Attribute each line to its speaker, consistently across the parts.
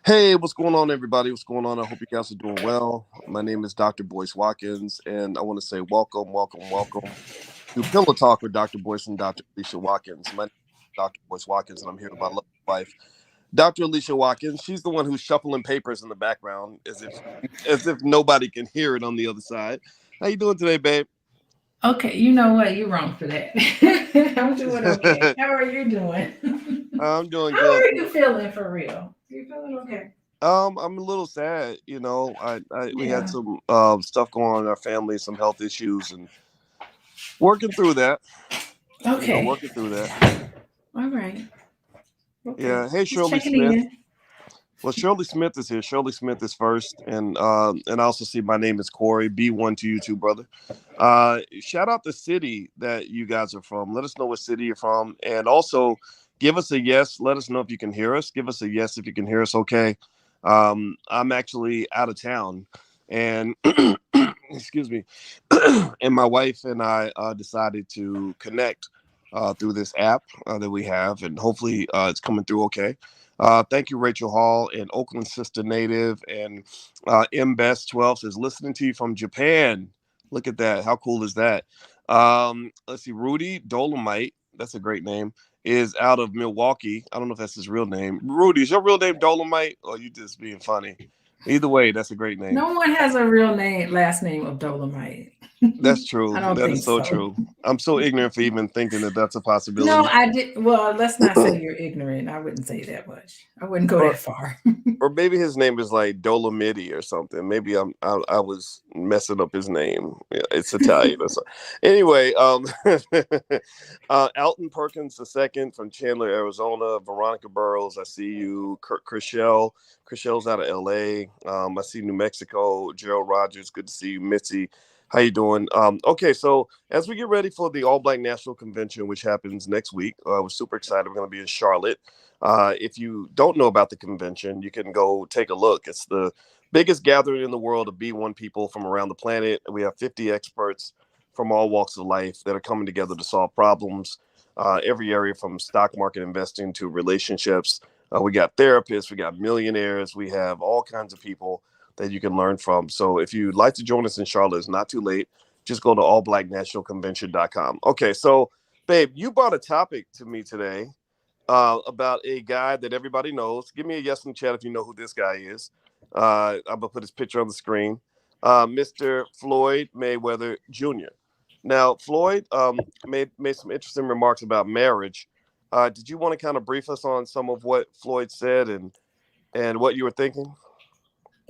Speaker 1: Hey, what's going on, everybody? What's going on? I hope you guys are doing well. My name is Dr. Boyce Watkins, and I want to say welcome, welcome, welcome to Pillow Talk with Dr. Boyce and Dr. Alicia Watkins. My name is Dr. Boyce Watkins, and I'm here with my lovely wife, Dr. Alicia Watkins. She's the one who's shuffling papers in the background, as if nobody can hear it on the other side. How you doing today, babe?
Speaker 2: Okay, you know what? You're wrong for that. I'm doing okay. How are you doing?
Speaker 1: I'm doing
Speaker 2: How
Speaker 1: good.
Speaker 2: are you feeling for real? You feeling okay?
Speaker 1: I'm a little sad. We had
Speaker 2: Yeah.
Speaker 1: some stuff going on in our family, some health issues, and working through that.
Speaker 2: Okay.
Speaker 1: Working through that.
Speaker 2: All right. Okay.
Speaker 1: Yeah. Hey,
Speaker 2: Just
Speaker 1: Shirley
Speaker 2: checking
Speaker 1: Smith.
Speaker 2: in.
Speaker 1: Well, Shirley Smith is here. Shirley Smith is first, and I also see my name is Corey. B1 to you too, brother. Shout out the city that you guys are from. Let us know what city you're from, and also give us a yes. Let us know if you can hear us. Give us a yes if you can hear us. Okay. I'm actually out of town, and excuse me, and my wife and I decided to connect through this app that we have, and hopefully it's coming through okay. Thank you, Rachel Hall and Oakland Sister Native, and MBest12 says listening to you from Japan. Look at that! How cool is that? Let's see, Rudy Dolomite. That's a great name. Is out of Milwaukee. I don't know if that's his real name. Rudy, is your real name Dolomite, or you just being funny? Either way, that's a great name.
Speaker 2: No one has a real name, last name of Dolomite.
Speaker 1: That's
Speaker 2: I
Speaker 1: true.
Speaker 2: don't
Speaker 1: That is
Speaker 2: think
Speaker 1: so
Speaker 2: so.
Speaker 1: true. I'm so ignorant for even thinking that that's a
Speaker 2: No,
Speaker 1: possibility.
Speaker 2: I did. Well, let's not say you're ignorant. I wouldn't say that much. I wouldn't go
Speaker 1: or
Speaker 2: that far.
Speaker 1: or maybe his name is like Dolomiti or something. Maybe I was messing up his name. Yeah, it's Italian or something. Anyway, Alton Perkins II from Chandler, Arizona. Veronica Burrows, I see you. Kurt Chriselle, Chriselle's out of L.A. I see New Mexico. Gerald Rogers, good to see you. Mitzi, how you doing? Okay, so as we get ready for the All Black National Convention, which happens next week, we're super excited. We're going to be in Charlotte. If you don't know about the convention, you can go take a look. It's the biggest gathering in the world of B1 people from around the planet. We have 50 experts from all walks of life that are coming together to solve problems, every area from stock market investing to relationships. We got therapists, we got millionaires, we have all kinds of people that you can learn from. So if you'd like to join us in Charlotte, it's not too late. Just go to allblacknationalconvention.com. Okay, so babe, you brought a topic to me today about a guy that everybody knows. Give me a yes in the chat if you know who this guy is. I'm gonna put his picture on the screen. Mr. Floyd Mayweather Jr. Now, Floyd made some interesting remarks about marriage. Did you want to kind of brief us on some of what Floyd said and what you were thinking?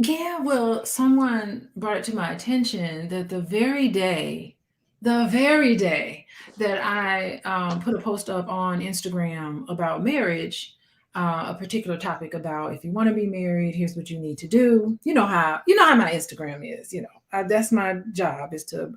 Speaker 2: Yeah, well, someone brought it to my attention that the very day that I put a post up on Instagram about marriage, a particular topic about if you want to be married, here's what you need to do. You know how my Instagram is. That's my job is to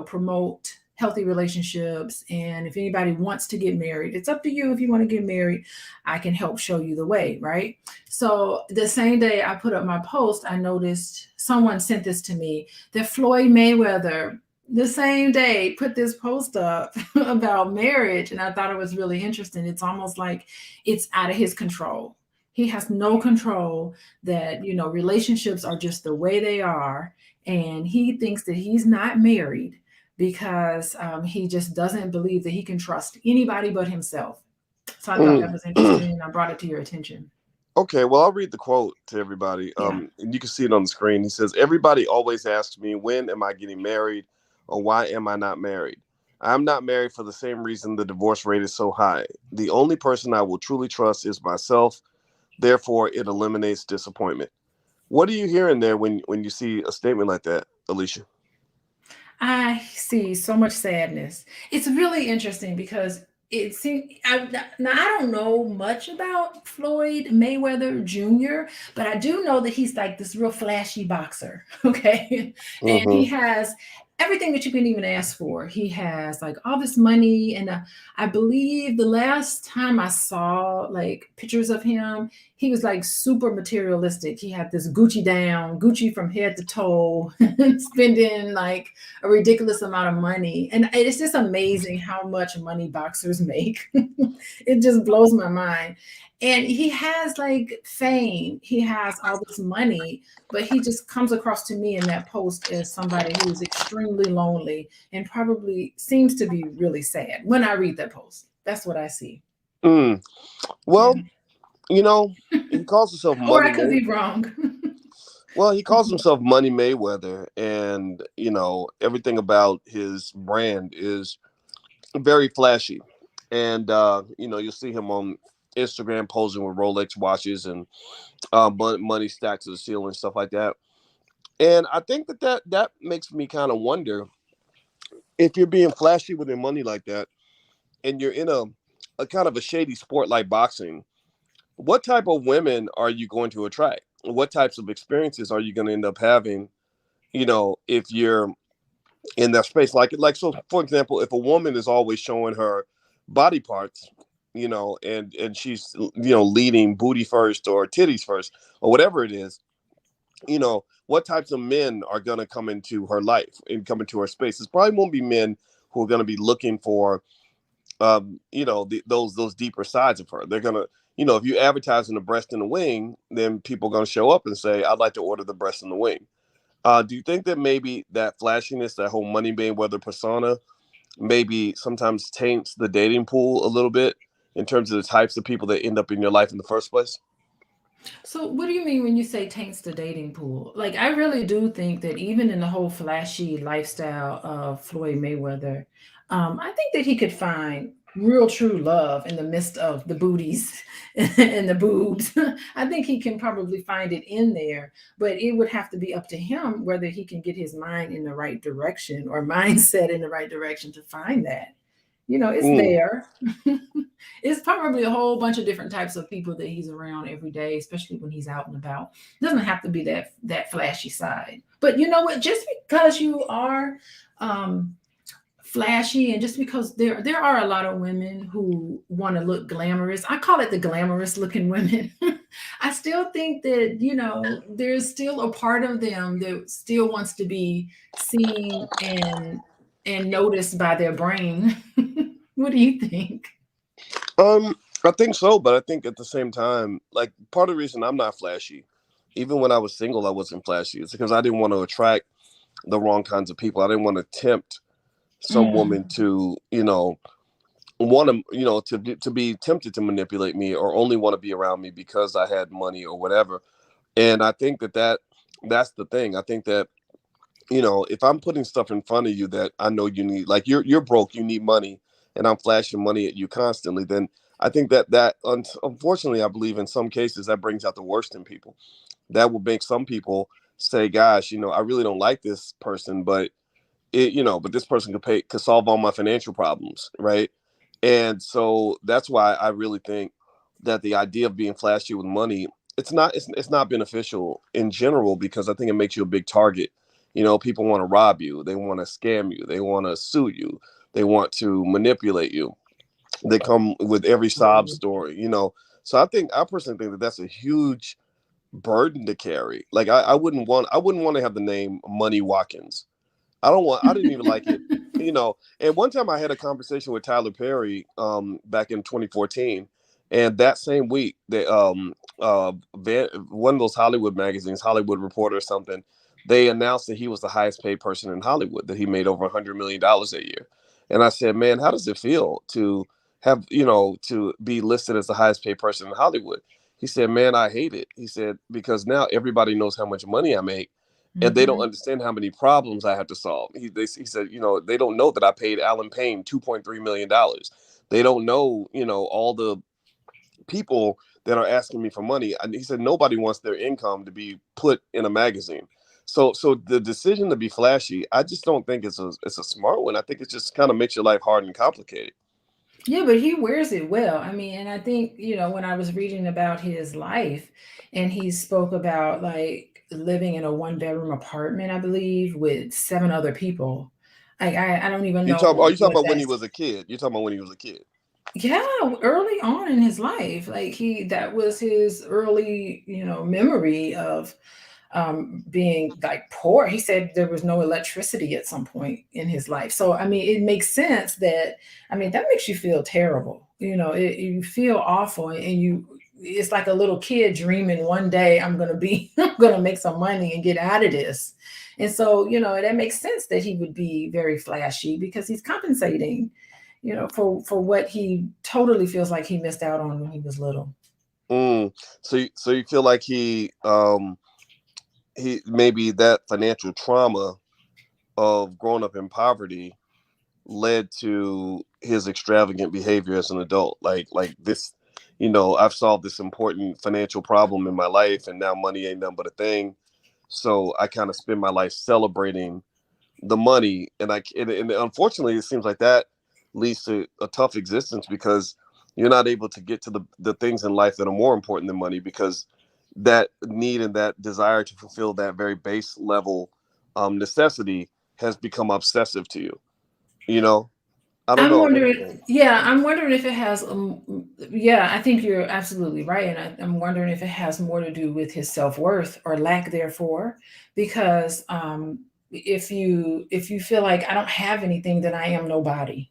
Speaker 2: promote healthy relationships. And if anybody wants to get married, it's up to you. If you want to get married, I can help show you the way, right? So the same day I put up my post, I noticed someone sent this to me that Floyd Mayweather the same day put this post up about marriage. And I thought it was really interesting. It's almost like it's out of his control. He has no control that, relationships are just the way they are. And he thinks that he's not married because he just doesn't believe that he can trust anybody but himself. So I thought that
Speaker 1: Mm.
Speaker 2: was interesting and I brought it to your attention.
Speaker 1: Okay, well, I'll read the quote to everybody.
Speaker 2: Yeah.
Speaker 1: And you can see it on the screen. He says, "Everybody always asks me, when am I getting married or why am I not married? I'm not married for the same reason the divorce rate is so high. The only person I will truly trust is myself. Therefore, it eliminates disappointment." What are you hearing there when you see a statement like that, Alicia?
Speaker 2: I see so much sadness. It's really interesting because it seems now I don't know much about Floyd Mayweather Jr., but I do know that he's like this real flashy boxer. Okay, and he
Speaker 1: Mm-hmm.
Speaker 2: has everything that you can even ask for. He has like all this money, and I believe the last time I saw like pictures of him, he was like super materialistic. He had this Gucci down, Gucci from head to toe, spending like a ridiculous amount of money. And it's just amazing how much money boxers make. It just blows my mind. And he has like fame, he has all this money, but he just comes across to me in that post as somebody who is extremely lonely and probably seems to be really sad when I read that post. That's what I see.
Speaker 1: Mm.
Speaker 2: Yeah.
Speaker 1: Well, you know, he calls himself
Speaker 2: Or
Speaker 1: Money
Speaker 2: I could
Speaker 1: May.
Speaker 2: be wrong.
Speaker 1: Well, he calls himself Money Mayweather, and everything about his brand is very flashy. And you'll see him on Instagram posing with Rolex watches and money stacked to the ceiling, stuff like that. And I think that makes me kind of wonder if you're being flashy with your money like that, and you're in a kind of a shady sport like boxing. What type of women are you going to attract? What types of experiences are you going to end up having? If you're in that space, so, for example, if a woman is always showing her body parts, and she's leading booty first or titties first or whatever it is, what types of men are going to come into her life and come into her space? It probably won't be men who are going to be looking for those deeper sides of her. They're gonna, if you advertise in the breast and the wing, then people are gonna show up and say, "I'd like to order the breast and the wing." Do you think that maybe that flashiness, that whole Money Mayweather persona, maybe sometimes taints the dating pool a little bit in terms of the types of people that end up in your life in the first place?
Speaker 2: So, what do you mean when you say taints the dating pool? Like, I really do think that even in the whole flashy lifestyle of Floyd Mayweather, I think that he could find real true love in the midst of the booties and the boobs. I think he can probably find it in there, but it would have to be up to him whether he can get his mind in the right direction or mindset in the right direction to find that. It's
Speaker 1: Mm.
Speaker 2: there. It's probably a whole bunch of different types of people that he's around every day, especially when he's out and about. It doesn't have to be that flashy side. But you know what? Just because you are um, flashy, and just because there are a lot of women who want to look glamorous, I call it the glamorous looking women. I still think that there's still a part of them that still wants to be seen and noticed by their brain. What do you think?
Speaker 1: Um, I think so, but I think at the same time, like, part of the reason I'm not flashy, even when I was single, I wasn't flashy. It's because I didn't want to attract the wrong kinds of people. I didn't want to tempt some
Speaker 2: Mm.
Speaker 1: woman to, want to, to be tempted to manipulate me or only want to be around me because I had money or whatever. And I think that's the thing. I think that, if I'm putting stuff in front of you that I know you need, like, you're broke, you need money, and I'm flashing money at you constantly, then I think unfortunately, I believe in some cases that brings out the worst in people. That will make some people say, "Gosh, I really don't like this person, but but this person could solve all my financial problems, right?" And so that's why I really think that the idea of being flashy with money, it's not beneficial in general, because I think it makes you a big target. People want to rob you, they want to scam you, they want to sue you, they want to manipulate you. They come with every sob
Speaker 2: Absolutely.
Speaker 1: story. So I personally think that that's a huge burden to carry. Like, I wouldn't want to have the name Money Watkins. I didn't even like it. And one time I had a conversation with Tyler Perry back in 2014, and that same week one of those Hollywood magazines, Hollywood Reporter or something, they announced that he was the highest paid person in Hollywood, that he made over $100 million a year. And I said, "Man, how does it feel to to be listed as the highest paid person in Hollywood?" He said, "Man, I hate it." He said, "Because now everybody knows how much money I make, and they don't
Speaker 2: Hmm.
Speaker 1: understand how many problems I have to solve." He said, "They don't know that I paid Alan Payne $2.3 million. They don't know, all the people that are asking me for money." And he said, "Nobody wants their income to be put in a magazine." So the decision to be flashy, I just don't think it's a smart one. I think it just kind of makes your life hard and complicated.
Speaker 2: Yeah, but he wears it well. I mean, and I think, when I was reading about his life and he spoke about like living in a one bedroom apartment, I believe, with seven other people. Like I don't even
Speaker 1: Are
Speaker 2: know
Speaker 1: you talking
Speaker 2: what
Speaker 1: about when he
Speaker 2: that's.
Speaker 1: was a kid? You're talking about when he was a kid.
Speaker 2: Yeah, early on in his life, like that was his early, memory of being like poor. He said there was no electricity at some point in his life. So, I mean, it makes sense that, I mean, that makes you feel terrible. You feel awful, and it's like a little kid dreaming one day I'm going to be I'm going to make some money and get out of this. And so, that makes sense that he would be very flashy because he's compensating, for what he totally feels like he missed out on when he was little.
Speaker 1: Mm. So you feel like he maybe that financial trauma of growing up in poverty led to his extravagant behavior as an adult. Like this, I've solved this important financial problem in my life, and now money ain't nothing but a thing. So I kind of spend my life celebrating the money, and unfortunately, it seems like that leads to a tough existence because you're not able to get to the things in life that are more important than money because that need and that desire to fulfill that very base level necessity has become obsessive to you. You know, I don't
Speaker 2: I'm
Speaker 1: know. What do you
Speaker 2: wondering,
Speaker 1: think?
Speaker 2: yeah, I'm wondering if it has, yeah, I think you're absolutely right. And I'm wondering if it has more to do with his self-worth or lack therefore, because if you feel like I don't have anything, then I am nobody.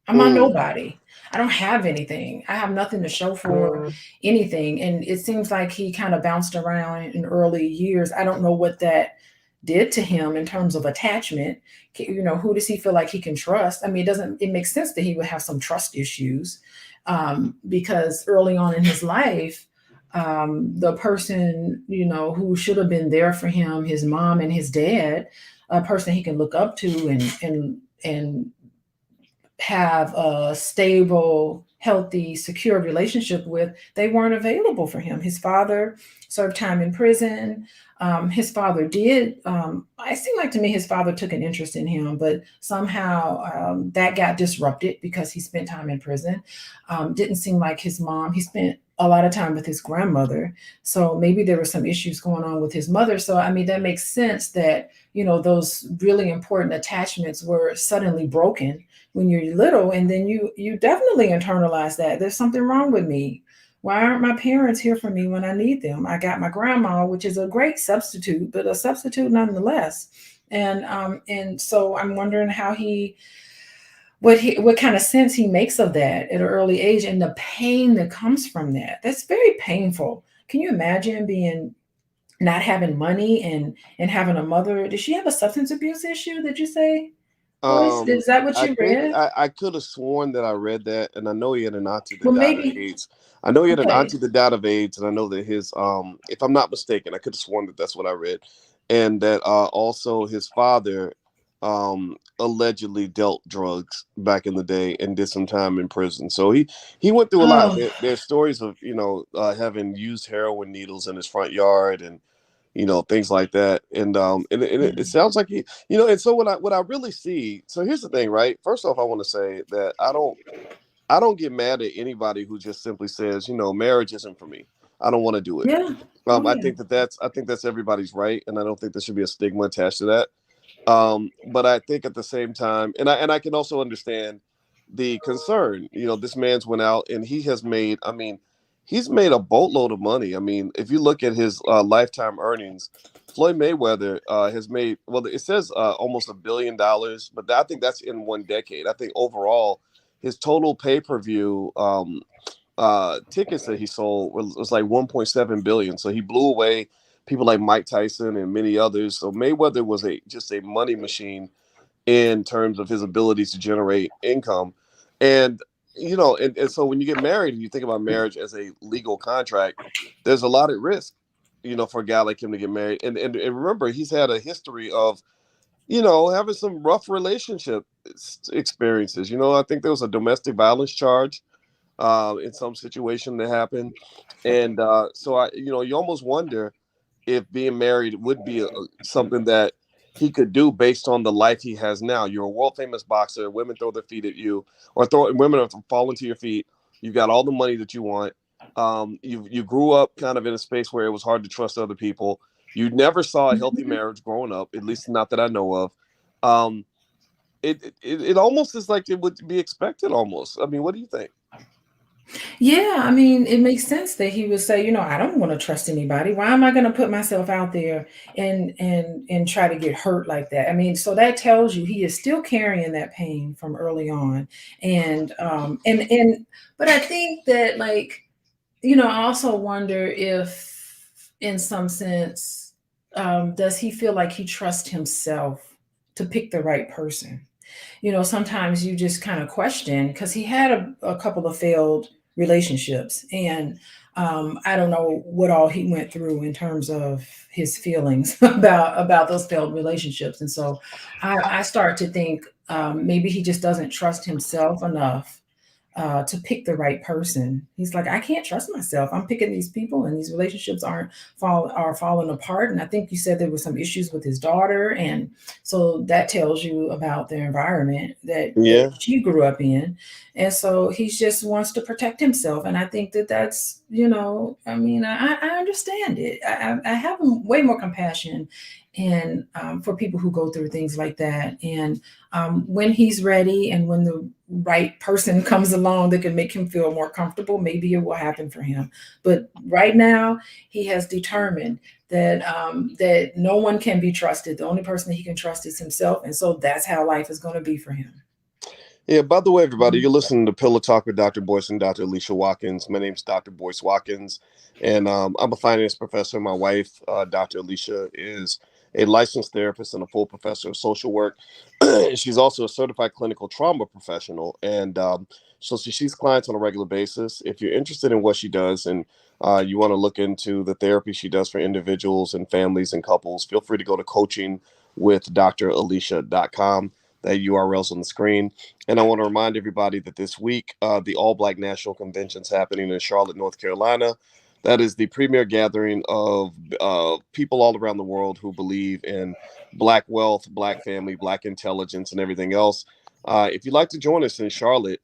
Speaker 2: I'm a
Speaker 1: Mm,
Speaker 2: nobody. I don't have anything. I have nothing to show for anything. And it seems like he kind of bounced around in early years. I don't know what that did to him in terms of attachment. Who does he feel like he can trust? I mean, it makes sense that he would have some trust issues, because early on in his life, the person, who should have been there for him, his mom and his dad, a person he can look up to and have a stable, healthy, secure relationship with, they weren't available for him. His father served time in prison. His father did, it seemed like to me his father took an interest in him, but somehow that got disrupted because he spent time in prison. Didn't seem like his mom, he spent a lot of time with his grandmother. So maybe there were some issues going on with his mother. So, I mean, that makes sense that, those really important attachments were suddenly broken when you're little, and then you definitely internalize that there's something wrong with me. Why aren't my parents here for me when I need them? I got my grandma, which is a great substitute, but a substitute nonetheless. And so I'm wondering how what kind of sense he makes of that at an early age, and the pain that comes from that. That's very painful. Can you imagine being not having money and having a mother? Did she have a substance abuse issue? Did you say, Boyce?
Speaker 1: um,
Speaker 2: Is that what
Speaker 1: I
Speaker 2: you
Speaker 1: think
Speaker 2: read?
Speaker 1: I could have sworn that I read that, and I know he had an auntie that
Speaker 2: Well,
Speaker 1: died of
Speaker 2: maybe.
Speaker 1: AIDS. I know he had an
Speaker 2: Okay.
Speaker 1: auntie that died of AIDS, and I know that his if I'm not mistaken, I could have sworn that that's what I read, and that also his father allegedly dealt drugs back in the day and did some time in prison. So he went through a lot.
Speaker 2: Oh,
Speaker 1: There's stories of having used heroin needles in his front yard and things like that. And it sounds like and so what I really see. So here's the thing, right? First off, I want to say that I don't get mad at anybody who just simply says, marriage isn't for me. I don't want to do it.
Speaker 2: yeah. Oh,
Speaker 1: I
Speaker 2: yeah.
Speaker 1: think that's everybody's right, and I don't think there should be a stigma attached to that. But I think at the same time, and I can also understand the concern. This man's went out and he has made. I mean, he's made a boatload of money. I mean, if you look at his lifetime earnings, Floyd Mayweather has made. Well, it says almost $1 billion, but I think that's in one decade. I think overall, his total pay per view tickets that he sold was like 1.7 billion. So he blew away people like Mike Tyson and many others. So Mayweather was just a money machine in terms of his ability to generate income. And and so when you get married and you think about marriage as a legal contract, there's a lot at risk, for a guy like him to get married. And remember, he's had a history of having some rough relationship experiences. I think there was a domestic violence charge in some situation that happened. And so you almost wonder if being married would be something that he could do based on the life he has now. You're a world famous boxer. Women throw their feet at you, or women are falling to your feet. You got all the money that you want. You grew up kind of in a space where it was hard to trust other people. You never saw a healthy
Speaker 2: Mhm.
Speaker 1: marriage growing up, at least not that I know of. Um, it almost is like it would be expected. Almost. I mean, what do you think?
Speaker 2: Yeah, I mean, it makes sense that he would say, I don't want to trust anybody. Why am I going to put myself out there and try to get hurt like that? I mean, so that tells you he is still carrying that pain from early on. And but I think that, like, I also wonder if, in some sense, does he feel like he trusts himself to pick the right person? Sometimes you just kind of question because he had a couple of failed relationships, and I don't know what all he went through in terms of his feelings about those failed relationships, and so I start to think maybe he just doesn't trust himself enough to pick the right person. He's like, I can't trust myself. I'm picking these people, and these relationships are falling apart. And I think you said there were some issues with his daughter, and so that tells you about the environment that
Speaker 1: Yeah.
Speaker 2: she grew up in. And so he just wants to protect himself. And I think that that's, I mean, I understand it. I have way more compassion and for people who go through things like that. And when he's ready and when the right person comes along that can make him feel more comfortable, maybe it will happen for him. But right now, he has determined that no one can be trusted. The only person that he can trust is himself, and so that's how life is going to be for him.
Speaker 1: Yeah, by the way, everybody,
Speaker 2: Mhm.
Speaker 1: you're listening to Pillow Talk with Dr. Boyce and Dr. Alicia Watkins. My name's Dr. Boyce Watkins, and I'm a finance professor. My wife, Dr. Alicia, is a licensed therapist and a full professor of social work. She's also a certified clinical trauma professional, and so she sees clients on a regular basis. If you're interested in what she does and you want to look into the therapy she does for individuals and families and couples, feel free to go to coaching with dralicia.com. That URL's on the screen. And I want to remind everybody that this week, the All Black National Convention is happening in Charlotte, North Carolina. That is the premier gathering of people all around the world who believe in Black wealth, Black family, Black intelligence, and everything else. If you'd like to join us in Charlotte,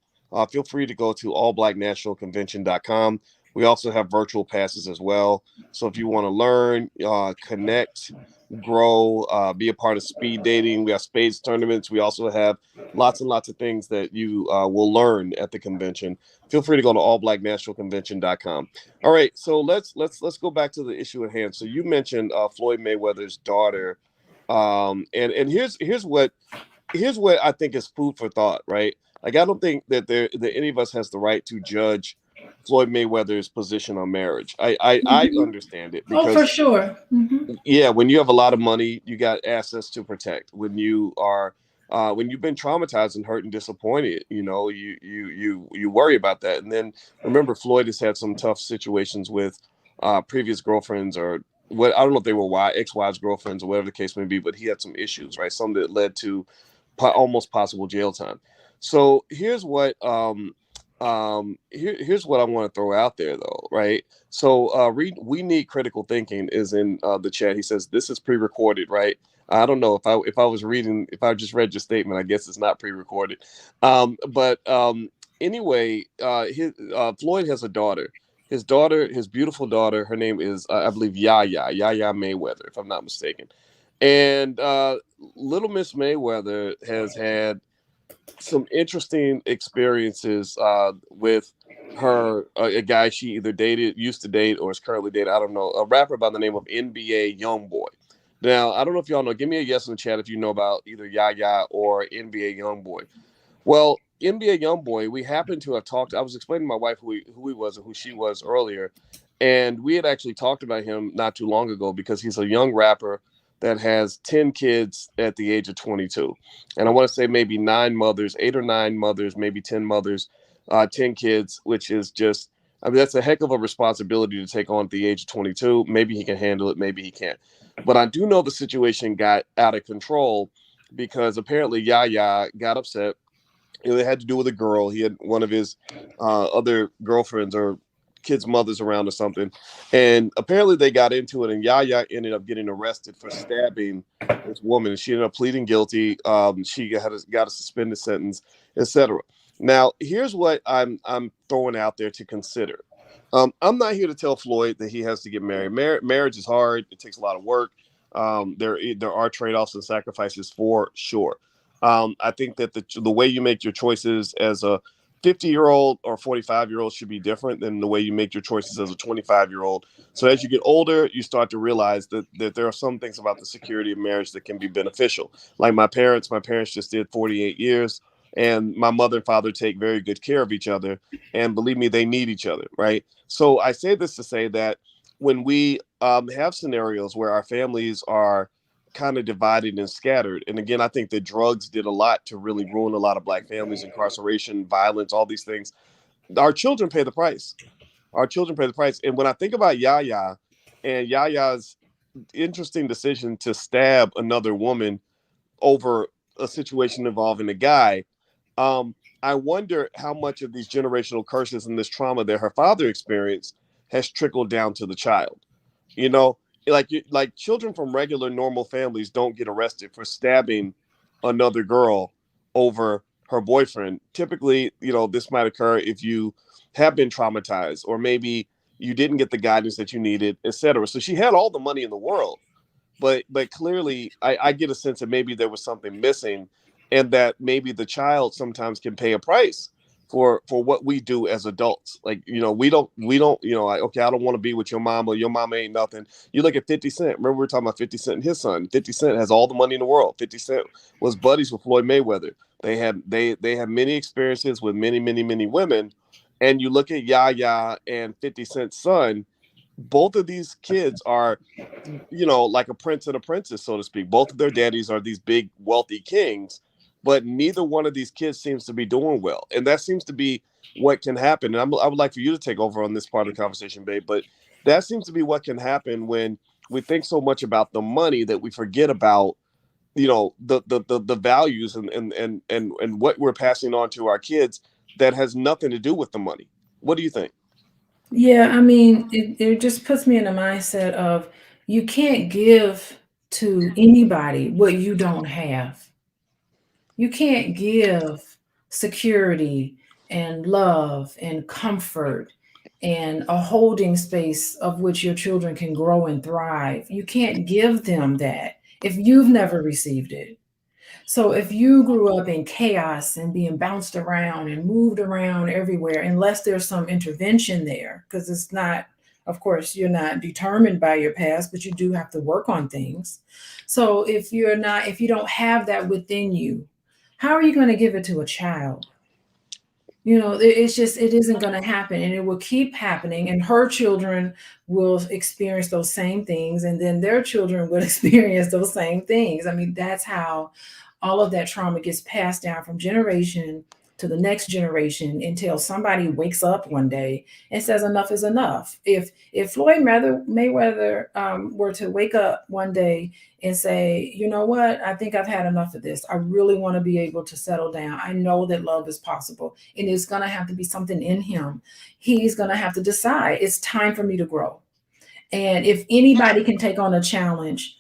Speaker 1: feel free to go to allblacknationalconvention.com. We also have virtual passes as well. So if you want to learn, connect, grow, be a part of speed dating, we have spades tournaments. We also have lots and lots of things that you will learn at the convention. Feel free to go to allblacknationalconvention.com. All right, so let's go back to the issue at hand. So you mentioned Floyd Mayweather's daughter, and here's what I think is food for thought, right? Like I don't think that any of us has the right to judge Floyd Mayweather's position on marriage. I
Speaker 2: Mhm.
Speaker 1: understand it
Speaker 2: Oh, for
Speaker 1: because
Speaker 2: sure. Hmm.
Speaker 1: yeah, when you have a lot of money, you got assets to protect. When you've been traumatized and hurt and disappointed, you worry about that. And then remember, Floyd has had some tough situations with previous girlfriends, or what, I don't know if they were ex-wives, girlfriends, or whatever the case may be, but he had some issues, right? Some that led to almost possible jail time. So here's what I want to throw out there, though, right? So we need critical thinking is in the chat. He says this is pre-recorded, right? I don't know if I just read your statement. I guess it's not pre-recorded. But anyway, Floyd has a daughter. His beautiful daughter. Her name is I believe Yaya Mayweather, if I'm not mistaken. And little Miss Mayweather has had some interesting experiences with a guy she either used to date, or is currently dating. I don't know, a rapper by the name of NBA YoungBoy. Now, I don't know if y'all know. Give me a yes in the chat if you know about either Yaya or NBA YoungBoy. Well, NBA YoungBoy, we happen to have talked. I was explaining to my wife who he was and who she was earlier, and we had actually talked about him not too long ago because he's a young rapper that has 10 kids at the age of 22. And I want to say maybe 9 mothers, 8 or 9 mothers, maybe 10 mothers, 10 kids, which is just, I mean, that's a heck of a responsibility to take on at the age of 22. Maybe he can handle it, maybe he can't. But I do know the situation got out of control because apparently Yaya got upset. It had to do with a girl. He had one of his other girlfriends or kids' mothers around or something, and apparently they got into it. And Yaya ended up getting arrested for stabbing this woman, and she ended up pleading guilty. She got a suspended sentence, etc. Now, here's what I'm throwing out there to consider. I'm not here to tell Floyd that he has to get married. Marriage is hard. It takes a lot of work. There are trade offs and sacrifices for sure. I think that the way you make your choices as a 50-year-old or 45-year-old should be different than the way you make your choices as a 25-year-old. So as you get older, you start to realize that there are some things about the security of marriage that can be beneficial. Like my parents just did 48 years. and my mother and father take very good care of each other, and believe me, they need each other, right? So I say this to say that when we have scenarios where our families are kind of divided and scattered, and again, I think that drugs did a lot to really ruin a lot of black families, incarceration, violence, all these things. Our children pay the price. Our children pay the price. And when I think about Yaya and Yaya's interesting decision to stab another woman over a situation involving a guy, um, I wonder how much of these generational curses and this trauma that her father experienced has trickled down to the child. You know, like children from regular normal families don't get arrested for stabbing another girl over her boyfriend. Typically, this might occur if you have been traumatized, or maybe you didn't get the guidance that you needed, etc. So she had all the money in the world, but clearly I get a sense that maybe there was something missing, and that maybe the child sometimes can pay a price for what we do as adults. Like, we don't, like, okay, I don't want to be with your mama. Your mama ain't nothing. You look at 50 Cent. Remember, we were talking about 50 Cent and his son. 50 Cent has all the money in the world. 50 Cent was buddies with Floyd Mayweather. They had many experiences with many, many, many women. And you look at Yaya and 50 Cent's son, both of these kids are, like a prince and a princess, so to speak. Both of their daddies are these big, wealthy kings, but neither one of these kids seems to be doing well. And that seems to be what can happen. And I would like for you to take over on this part of the conversation, babe. But that seems to be what can happen when we think so much about the money that we forget about, the values and what we're passing on to our kids that has nothing to do with the money. What do you think?
Speaker 2: Yeah, I mean, it just puts me in the mindset of you can't give to anybody what you don't have. You can't give security and love and comfort and a holding space of which your children can grow and thrive. You can't give them that if you've never received it. So if you grew up in chaos and being bounced around and moved around everywhere, unless there's some intervention there, because it's not, of course, you're not determined by your past, but you do have to work on things. So if you don't have that within you, how are you going to give it to a child? It's just, it isn't going to happen, and it will keep happening, and her children will experience those same things, and then their children will experience those same things. I mean, that's how all of that trauma gets passed down from generation to the next generation until somebody wakes up one day and says enough is enough. If Floyd Mayweather were to wake up one day and say, you know what, I think I've had enough of this. I really want to be able to settle down. I know that love is possible, and it's going to have to be something in him. He's going to have to decide it's time for me to grow. And if anybody can take on a challenge,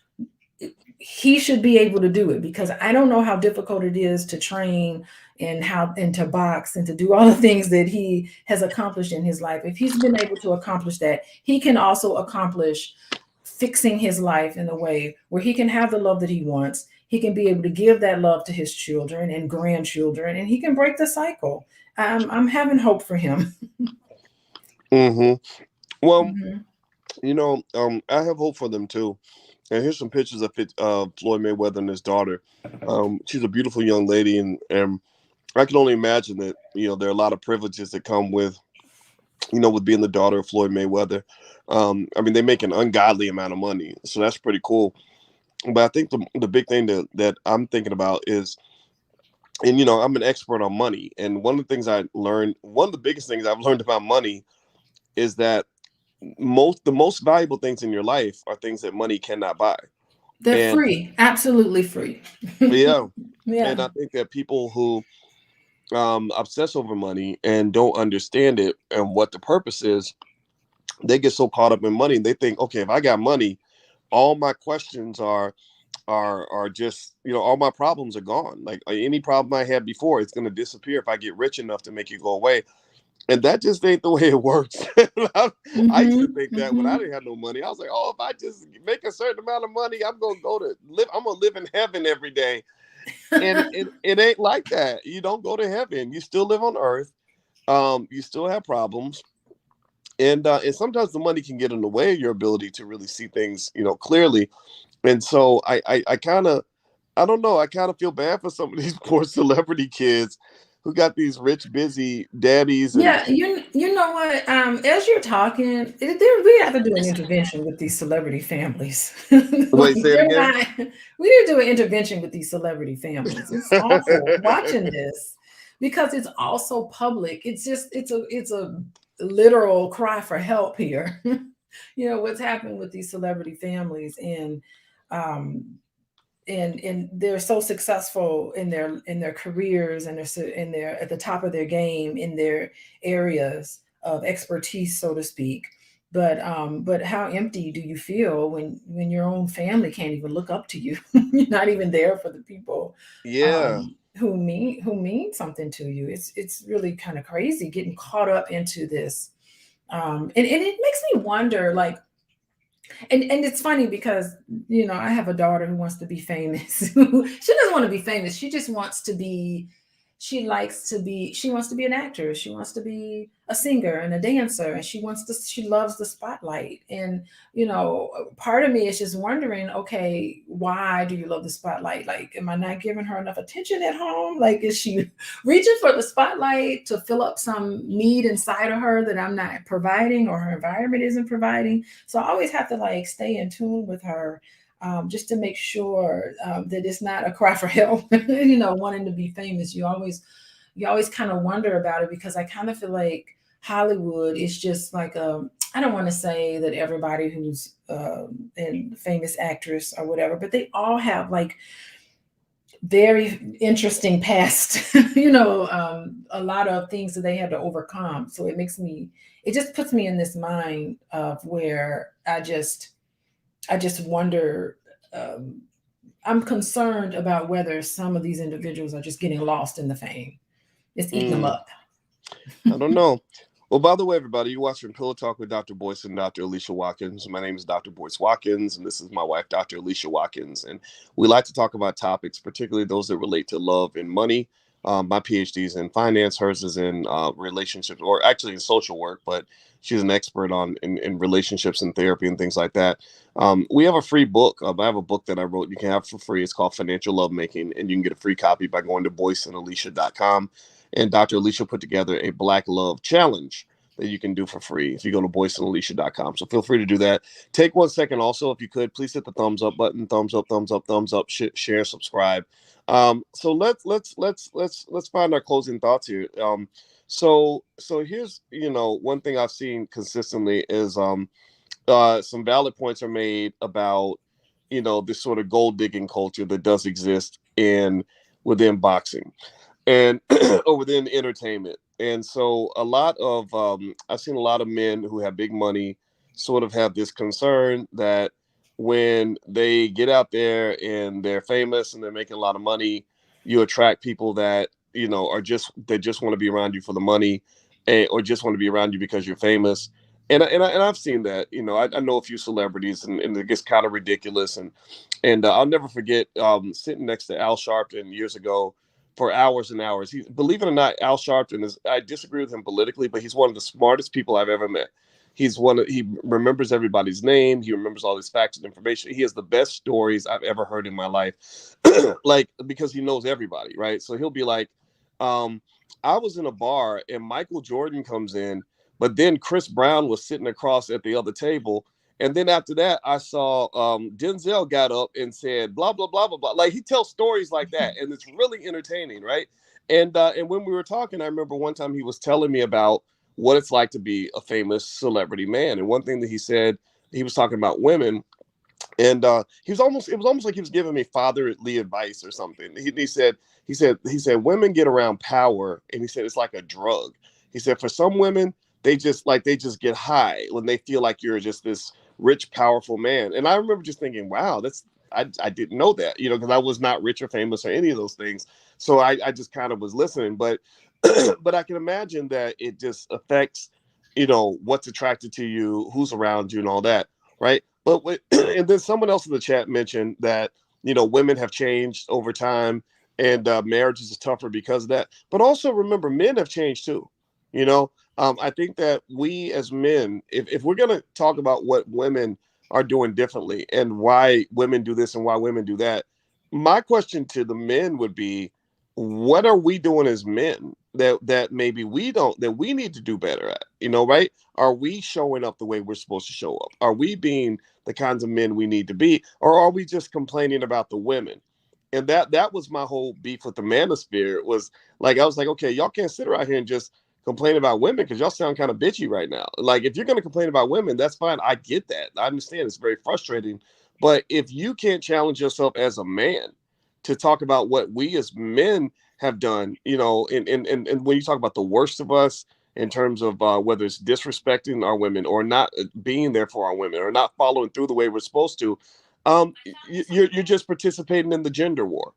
Speaker 2: he should be able to do it, because I don't know how difficult it is to train and to box and to do all the things that he has accomplished in his life. If he's been able to accomplish that, he can also accomplish fixing his life in a way where he can have the love that he wants. He can be able to give that love to his children and grandchildren, and he can break the cycle. I'm having hope for him.
Speaker 1: Mm-hmm. Well,
Speaker 2: Mhm.
Speaker 1: I have hope for them too. And here's some pictures of Floyd Mayweather and his daughter. She's a beautiful young lady, and I can only imagine that there are a lot of privileges that come with being the daughter of Floyd Mayweather. I mean, they make an ungodly amount of money, so that's pretty cool. But I think the big thing that I'm thinking about is, and I'm an expert on money, and one of the biggest things I've learned about money is that the most valuable things in your life are things that money cannot buy.
Speaker 2: They're
Speaker 1: And
Speaker 2: free, absolutely free.
Speaker 1: yeah, and
Speaker 2: Yeah.
Speaker 1: I think that people who obsess over money and don't understand it and what the purpose is, they get so caught up in money. They think, okay, if I got money, all my questions are just, all my problems are gone. Like, any problem I had before, it's going to disappear if I get rich enough to make it go away. And that just ain't the way it works. I used to
Speaker 2: Mhm,
Speaker 1: think that when I
Speaker 2: mhm.
Speaker 1: didn't have no money. I was like, oh, if I just make a certain amount of money, I'm gonna live in heaven every day. And it ain't like that. You don't go to heaven. You still live on earth. You still have problems. And sometimes the money can get in the way of your ability to really see things, clearly. And so I kind of I don't know. I kind of feel bad for some of these poor celebrity kids who got these rich, busy daddies, and
Speaker 2: Yeah, you know what? As you're talking, we have to do an intervention with these celebrity families.
Speaker 1: wait, say it
Speaker 2: They're
Speaker 1: again.
Speaker 2: not. We need to do an intervention with these celebrity families. It's awful watching this because it's also public. It's just it's a literal cry for help here. You know what's happening with these celebrity families, um, and they're so successful in their careers, and they're at the top of their game in their areas of expertise, so to speak. But how empty do you feel when your own family can't even look up to you? You're not even there for the people
Speaker 1: Yeah,
Speaker 2: who mean something to you. It's really kind of crazy getting caught up into this. And it makes me wonder, like, and it's funny because I have a daughter who wants to be famous. She doesn't want to be famous. She just wants to be. She likes to be. She wants to be an actress. She wants to be a singer and a dancer, and she wants to. She loves the spotlight. And part of me is just wondering, okay, why do you love the spotlight? Like, am I not giving her enough attention at home? Like, is she reaching for the spotlight to fill up some need inside of her that I'm not providing, or her environment isn't providing? So I always have to like stay in tune with her, just to make sure that it's not a cry for help. Wanting to be famous. You always kind of wonder about it, because I kind of feel like Hollywood is just like I don't want to say that everybody who's a famous actress or whatever, but they all have like very interesting past, a lot of things that they had to overcome. So it just puts me in this mind of where I just wonder. Um, I'm concerned about whether some of these individuals are just getting lost in the fame. It's eating them
Speaker 1: mm,
Speaker 2: up.
Speaker 1: I don't know. Well, by the way, everybody, you're watching Pillow Talk with Dr. Boyce and Dr. Alicia Watkins. My name is Dr. Boyce Watkins, and this is my wife, Dr. Alicia Watkins. And we like to talk about topics, particularly those that relate to love and money. My PhD is in finance, hers is in relationships, or actually in social work, but she's an expert in relationships and therapy and things like that. We have a free book. I have a book that I wrote you can have for free. It's called Financial Lovemaking, and you can get a free copy by going to boyceandalicia.com. And Dr. Alicia put together a Black Love Challenge that you can do for free if you go to boyceandalicia.com. So feel free to do that. Take 1 second also, if you could, please hit the thumbs up button, thumbs up, thumbs up, thumbs up, share, subscribe. So let's find our closing thoughts here. So here's one thing I've seen consistently is some valid points are made about this sort of gold digging culture that does exist within boxing and or within entertainment. And so a lot of I've seen a lot of men who have big money sort of have this concern that when they get out there and they're famous and they're making a lot of money, you attract people that just want to be around you for the money, or just want to be around you because you're famous. And I've seen that. I know a few celebrities, and it gets kind of ridiculous. And I'll never forget sitting next to Al Sharpton years ago for hours and hours. Believe it or not, Al Sharpton is. I disagree with him politically, but he's one of the smartest people I've ever met. He remembers everybody's name. He remembers all these facts and information. He has the best stories I've ever heard in my life, like because he knows everybody, right? So he'll be like, I was in a bar and Michael Jordan comes in, but then Chris Brown was sitting across at the other table. And then after that, I saw Denzel got up and said, blah, blah, blah, blah, blah. Like he tells stories like that. And it's really entertaining, right? And when we were talking, I remember one time he was telling me about what it's like to be a famous celebrity man. And one thing that he said, he was talking about women. And it was almost like he was giving me fatherly advice or something. He said, women get around power. And he said, it's like a drug. He said, for some women, they just get high when they feel like you're just this rich, powerful man. And I remember just thinking, wow, I didn't know that, because I was not rich or famous or any of those things. So I just kind of was listening, but but I can imagine that it just affects, what's attracted to you, who's around you, and all that, right? But and then someone else in the chat mentioned that women have changed over time, and marriages is tougher because of that. But also remember, men have changed too. You know, I think that we as men, if we're going to talk about what women are doing differently and why women do this and why women do that, my question to the men would be, what are we doing as men that maybe we don't, that we need to do better at, right? Are we showing up the way we're supposed to show up? Are we being the kinds of men we need to be, or are we just complaining about the women? And that was my whole beef with the manosphere. Was like, I was like, okay, y'all can't sit around here and just complain about women because y'all sound kind of bitchy right now. Like, if you're going to complain about women, that's fine. I get that. I understand it's very frustrating. But if you can't challenge yourself as a man to talk about what we as men have done, and when you talk about the worst of us in terms of whether it's disrespecting our women or not being there for our women or not following through the way we're supposed to, you're just participating in the gender war,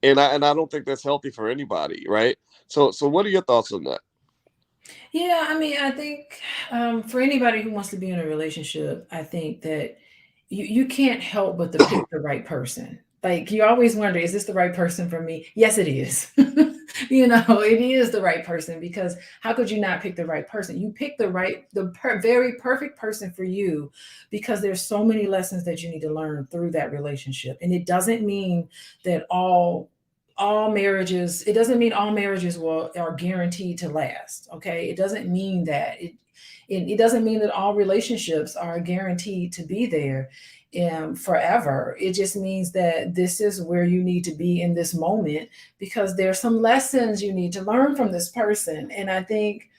Speaker 1: and I don't think that's healthy for anybody, right? So what are your thoughts on that?
Speaker 2: Yeah, I mean, I think for anybody who wants to be in a relationship, I think that you can't help but to pick the right person. Like, you always wonder, is this the right person for me? Yes, it is. It is the right person, because how could you not pick the right person? You pick very perfect person for you, because there's so many lessons that you need to learn through that relationship. And it doesn't mean that all marriages, it doesn't mean all marriages will are guaranteed to last. Okay, it doesn't mean that. It doesn't mean that all relationships are guaranteed to be there forever. It just means that this is where you need to be in this moment, because there's some lessons you need to learn from this person. And I think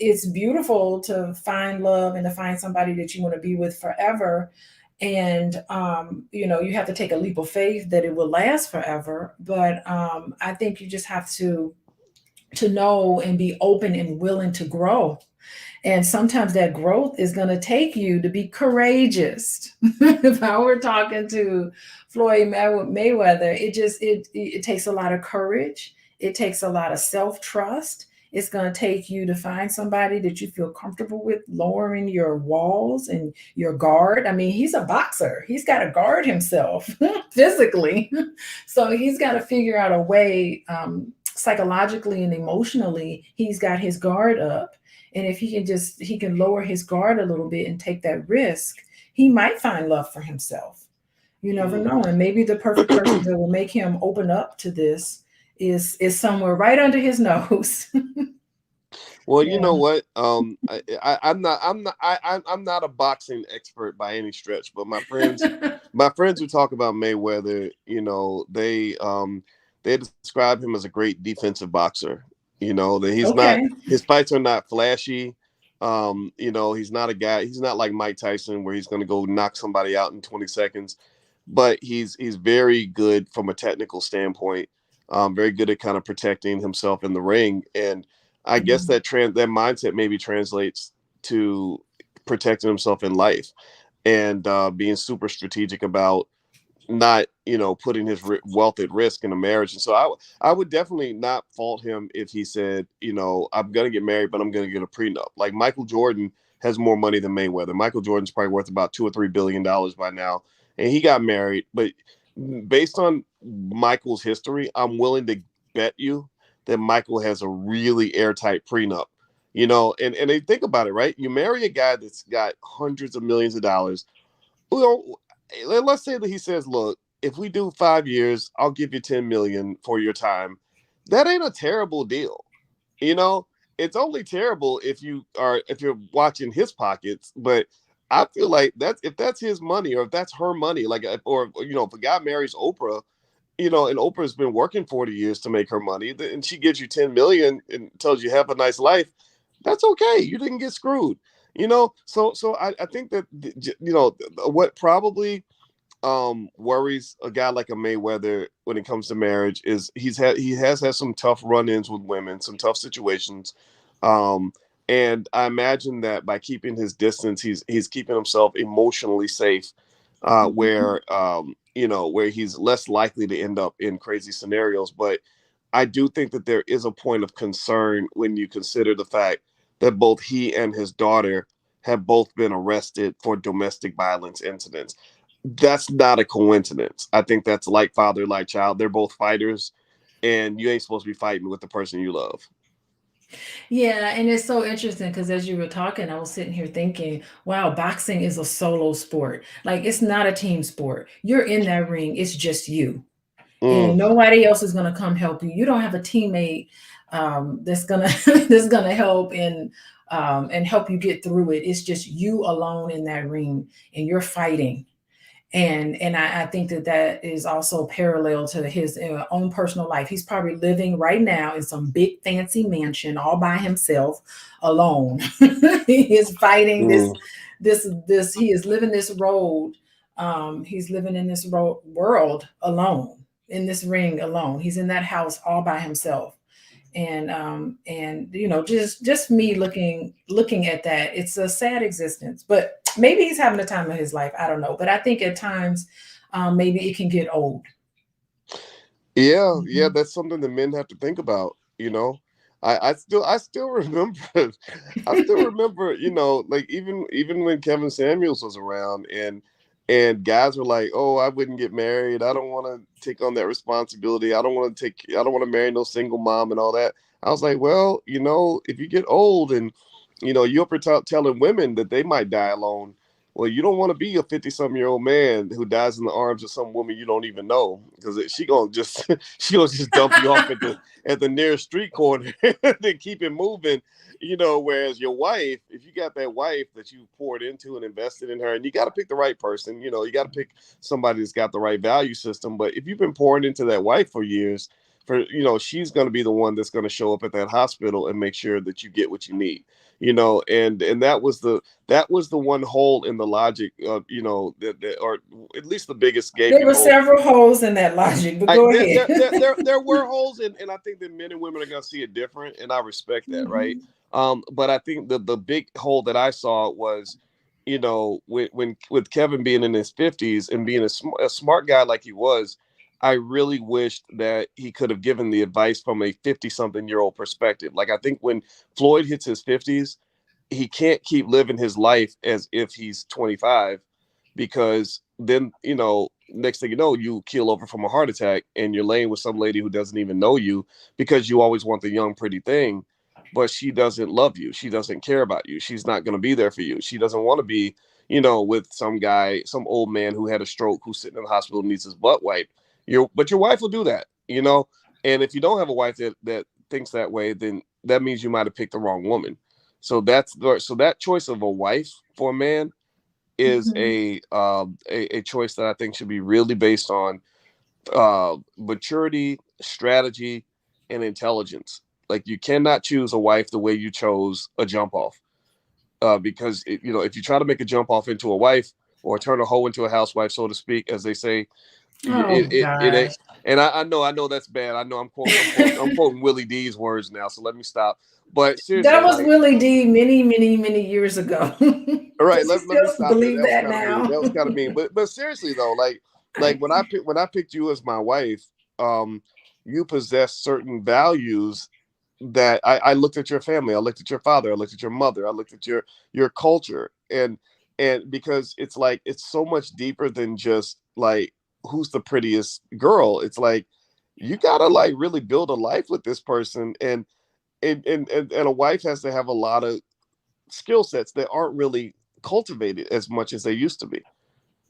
Speaker 2: it's beautiful to find love and to find somebody that you want to be with forever. And you have to take a leap of faith that it will last forever. But I think you just have to know and be open and willing to grow. And sometimes that growth is going to take you to be courageous. If I were talking to Floyd Mayweather, it takes a lot of courage. It takes a lot of self-trust. It's going to take you to find somebody that you feel comfortable with, lowering your walls and your guard. I mean, he's a boxer. He's got to guard himself physically. So he's got to figure out a way, psychologically and emotionally, he's got his guard up. And if he can lower his guard a little bit and take that risk, he might find love for himself. You never
Speaker 1: Mm.
Speaker 2: know. And maybe the perfect person that will make him open up to this is somewhere right under his nose.
Speaker 1: Well, you
Speaker 2: Yeah.
Speaker 1: know what? I'm not a boxing expert by any stretch, but my friends who talk about Mayweather, they describe him as a great defensive boxer. That
Speaker 2: Okay.
Speaker 1: his fights are not flashy. He's not a guy. He's not like Mike Tyson where he's going to go knock somebody out in 20 seconds, but he's very good from a technical standpoint. Very good at kind of protecting himself in the ring, and I guess
Speaker 2: Mhm.
Speaker 1: that mindset maybe translates to protecting himself in life and being super strategic about not putting his wealth at risk in a marriage. And so I would definitely not fault him if he said, I'm gonna get married, but I'm gonna get a prenup. Like, Michael Jordan has more money than Mayweather. Michael Jordan's probably worth about $2 or $3 billion by now, and he got married. But based on Michael's history, I'm willing to bet you that Michael has a really airtight prenup. And they think about it, right? You marry a guy that's got hundreds of millions of dollars. Well, let's say that he says, "Look, if we do 5 years, I'll give you 10 million for your time." That ain't a terrible deal. You know, it's only terrible if you're watching his pockets. But I feel like that's if that's his money or if that's her money, like if a guy marries Oprah, and Oprah's been working 40 years to make her money, and she gives you 10 million and tells you have a nice life, that's okay. You didn't get screwed. So I think that what probably worries a guy like a Mayweather when it comes to marriage is he has had some tough run-ins with women, some tough situations. Um and I imagine that by keeping his distance, he's keeping himself emotionally safe, where he's less likely to end up in crazy scenarios. But I do think that there is a point of concern when you consider the fact that both he and his daughter have both been arrested for domestic violence incidents. That's not a coincidence. I think that's like father, like child. They're both fighters, and you ain't supposed to be fighting with the person you love.
Speaker 2: Yeah, and it's so interesting because as you were talking, I was sitting here thinking, wow, boxing is a solo sport. Like it's not a team sport. You're in that ring, it's just you.
Speaker 1: Mm,
Speaker 2: And nobody else is gonna come help you. You don't have a teammate that's gonna that's gonna help and help you get through it. It's just you alone in that ring and you're fighting. And I think that that is also parallel to his own personal life. He's probably living right now in some big fancy mansion all by himself, alone. He is fighting
Speaker 1: mm.
Speaker 2: this. He is living this road. He's living in this world alone, in this ring alone. He's in that house all by himself, and just me looking at that, it's a sad existence, but maybe he's having the time of his life, I don't know, but I think at times maybe it can get old.
Speaker 1: Yeah, yeah,
Speaker 2: Mhm.
Speaker 1: that's something that men have to think about. I still remember, I still remember, like even when Kevin Samuels was around, and guys were like, "Oh, I wouldn't get married. I don't want to take on that responsibility. I don't want to marry no single mom and all that." I was like, "Well, if you get old and you're telling women that they might die alone, well, you don't want to be a 50-something-year-old man who dies in the arms of some woman you don't even know, because she gonna just she gonna just dump you off at the nearest street corner and keep it moving. Whereas your wife, if you got that wife that you poured into and invested in her, and you got to pick the right person. You got to pick somebody that's got the right value system. But if you've been pouring into that wife for years, she's going to be the one that's going to show up at that hospital and make sure that you get what you need. And that was the one hole in the logic of or at least the biggest
Speaker 2: There
Speaker 1: gaping
Speaker 2: were
Speaker 1: hole.
Speaker 2: several holes in that logic, but
Speaker 1: I
Speaker 2: go
Speaker 1: there
Speaker 2: ahead.
Speaker 1: there there there, there were holes, and I think that men and women are gonna see it different, and I respect that, right?
Speaker 2: Mhm.
Speaker 1: But I think the big hole that I saw was, when with Kevin being in his 50s and being a smart guy like he was, I really wished that he could have given the advice from a 50-something-year-old perspective. Like I think when Floyd hits his 50s, he can't keep living his life as if he's 25, because then next thing you know, you keel over from a heart attack and you're laying with some lady who doesn't even know you, because you always want the young pretty thing, but she doesn't love you, she doesn't care about you, she's not going to be there for you, she doesn't want to be with some guy, some old man who had a stroke, who's sitting in the hospital and needs his butt wiped. But your wife will do that. And if you don't have a wife that thinks that way, then that means you might have picked the wrong woman. So that choice of a wife for a man is
Speaker 2: Mhm.
Speaker 1: a choice that I think should be really based on maturity, strategy, and intelligence. Like you cannot choose a wife the way you chose a jump off, because if you try to make a jump off into a wife, or turn a hoe into a housewife, so to speak, as they say,
Speaker 2: Oh
Speaker 1: it ain't.
Speaker 2: gosh,
Speaker 1: And I know that's bad. I know I'm quoting Willie D's words now, so let me stop. But
Speaker 2: that
Speaker 1: seriously,
Speaker 2: was
Speaker 1: like,
Speaker 2: Willie D many years ago.
Speaker 1: all right,
Speaker 2: Does he
Speaker 1: let me
Speaker 2: still
Speaker 1: stop there.
Speaker 2: believe
Speaker 1: That was
Speaker 2: that
Speaker 1: kind of mean.
Speaker 2: now?
Speaker 1: That was kind of mean. But seriously though, like when I picked you as my wife, um, you possess certain values that I looked at your family, I looked at your father, I looked at your mother, I looked at your culture, and because it's like it's so much deeper than just like who's the prettiest girl. It's like you gotta like really build a life with this person, and a wife has to have a lot of skill sets that aren't really cultivated as much as they used to be,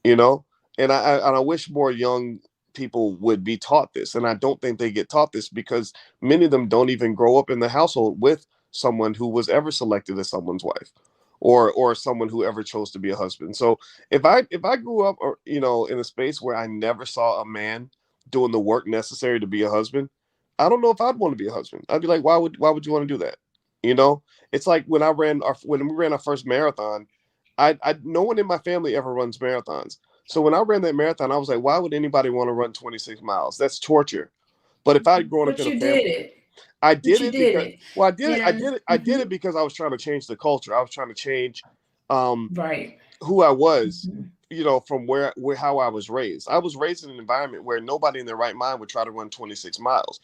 Speaker 1: you know. And I wish more young people would be taught this, and I don't think they get taught this because many of them don't even grow up in the household with someone who was ever selected as someone's wife, or someone who ever chose to be a husband. So if I grew up, or in a space where I never saw a man doing the work necessary to be a husband, I don't know if I'd want to be a husband. I'd be like, why would you want to do that? you know it's like when we ran our first marathon. I no one in my family ever runs marathons. So when I ran that marathon, I was like, why would anybody want to run 26 miles? That's torture. But if I'd grown up
Speaker 2: But
Speaker 1: in a
Speaker 2: you
Speaker 1: family,
Speaker 2: did it.
Speaker 1: I
Speaker 2: But
Speaker 1: did
Speaker 2: you
Speaker 1: it
Speaker 2: did
Speaker 1: because,
Speaker 2: it.
Speaker 1: well, I did it. I
Speaker 2: And
Speaker 1: did it. I did
Speaker 2: mhm,
Speaker 1: it because I was trying to change the culture. I was trying to change um,
Speaker 2: right.
Speaker 1: who I was,
Speaker 2: Mhm.
Speaker 1: from where how I was raised. I was raised in an environment where nobody in their right mind would try to run 26 miles.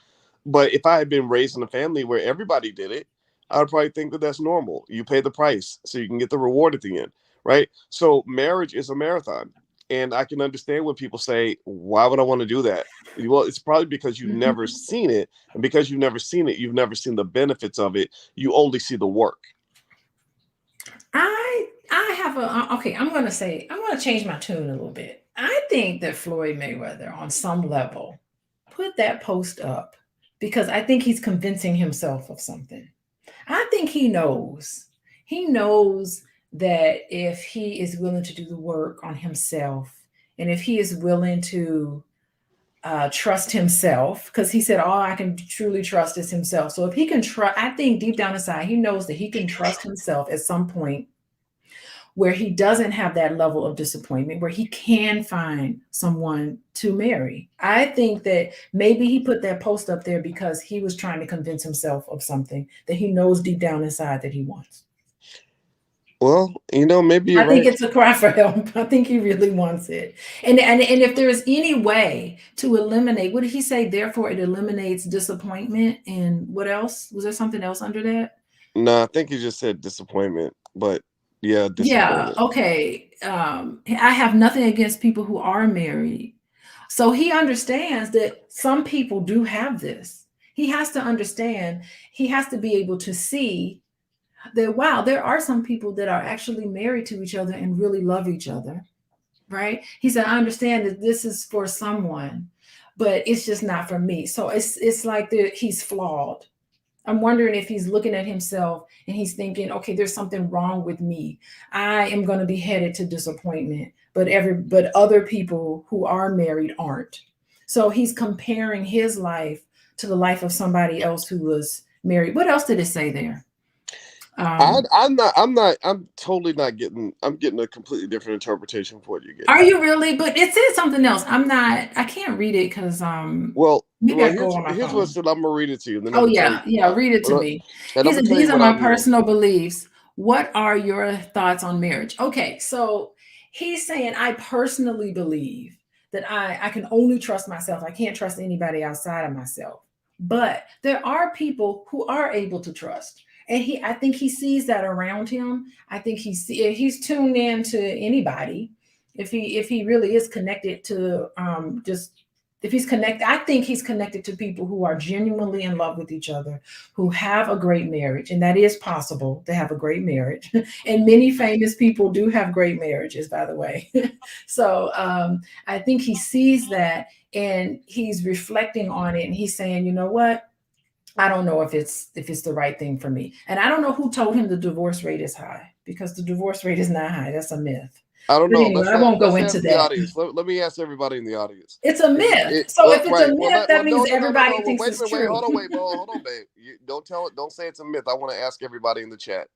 Speaker 1: But if I had been raised in a family where everybody did it, I would probably think that that's normal. You pay the price so you can get the reward at the end, right? So marriage is a marathon. And I can understand when people say, why would I want to do that? Well, it's probably because you've never
Speaker 2: Mhm.
Speaker 1: seen it. And because you've never seen it, you've never seen the benefits of it. You only see the work.
Speaker 2: I have a okay. I'm gonna change my tune a little bit. I think that Floyd Mayweather, on some level, put that post up because I think he's convincing himself of something. I think he knows. He knows that if he is willing to do the work on himself, and if he is willing to trust himself, because he said all I can truly trust is himself. So if he can trust, I think deep down inside he knows that he can trust himself at some point where he doesn't have that level of disappointment, where he can find someone to marry. I think that maybe he put that post up there because he was trying to convince himself of something that he knows deep down inside that he wants.
Speaker 1: Well, maybe you're
Speaker 2: I think
Speaker 1: right.
Speaker 2: it's a cry for help. I think he really wants it. And if there's any way to eliminate, what did he say? Therefore, it eliminates disappointment. And what else? Was there something else under that?
Speaker 1: No, I think you just said disappointment, but yeah,
Speaker 2: Yeah,
Speaker 1: disappointment.
Speaker 2: okay. I have nothing against people who are married. So he understands that some people do have this. He has to understand, he has to be able to see that, wow, there are some people that are actually married to each other and really love each other, right? He said, I understand that this is for someone, but it's just not for me. So it's like he's flawed. I'm wondering if he's looking at himself and he's thinking, okay, there's something wrong with me. I am going to be headed to disappointment, but other people who are married aren't. So he's comparing his life to the life of somebody else who was married. What else did it say there? Um,
Speaker 1: I'm totally not getting. I'm getting a completely different interpretation for what you're getting
Speaker 2: are
Speaker 1: at.
Speaker 2: you really? But it said something else. I can't read it because
Speaker 1: Well,
Speaker 2: maybe
Speaker 1: well,
Speaker 2: I go on my
Speaker 1: here's what it
Speaker 2: phone.
Speaker 1: said. I'm gonna read it to you, and then I'm
Speaker 2: Oh
Speaker 1: gonna tell
Speaker 2: yeah,
Speaker 1: you.
Speaker 2: yeah. Read it to
Speaker 1: Well,
Speaker 2: me.
Speaker 1: and I'm
Speaker 2: He
Speaker 1: gonna
Speaker 2: said,
Speaker 1: tell you
Speaker 2: "These are
Speaker 1: what
Speaker 2: my
Speaker 1: I'm hearing.
Speaker 2: personal beliefs. What are your thoughts on marriage?" Okay, so he's saying, "I personally believe that I can only trust myself. I can't trust anybody outside of myself. But there are people who are able to trust." And I think he sees that around him. I think he's tuned in to anybody. If he really is connected to just if he's connected, I think he's connected to people who are genuinely in love with each other, who have a great marriage, and that is possible to have a great marriage. And many famous people do have great marriages, by the way. So I think he sees that and he's reflecting on it, and he's saying, you know what? I don't know if it's the right thing for me. And I don't know who told him the divorce rate is high because the divorce rate is not high. That's a myth.
Speaker 1: I don't
Speaker 2: But
Speaker 1: know.
Speaker 2: anyway, I won't go
Speaker 1: Let's
Speaker 2: into
Speaker 1: ask the
Speaker 2: that.
Speaker 1: audience. Let me ask everybody in the audience.
Speaker 2: It's a
Speaker 1: Is
Speaker 2: myth.
Speaker 1: it
Speaker 2: So if it's a
Speaker 1: right? Well,
Speaker 2: myth, that
Speaker 1: no,
Speaker 2: means
Speaker 1: no.
Speaker 2: everybody
Speaker 1: Well,
Speaker 2: thinks
Speaker 1: wait a
Speaker 2: it's
Speaker 1: minute. Wait,
Speaker 2: true.
Speaker 1: hold on. Wait, hold on, babe. Don't tell it. Don't say it's a myth. I want to ask everybody in the chat.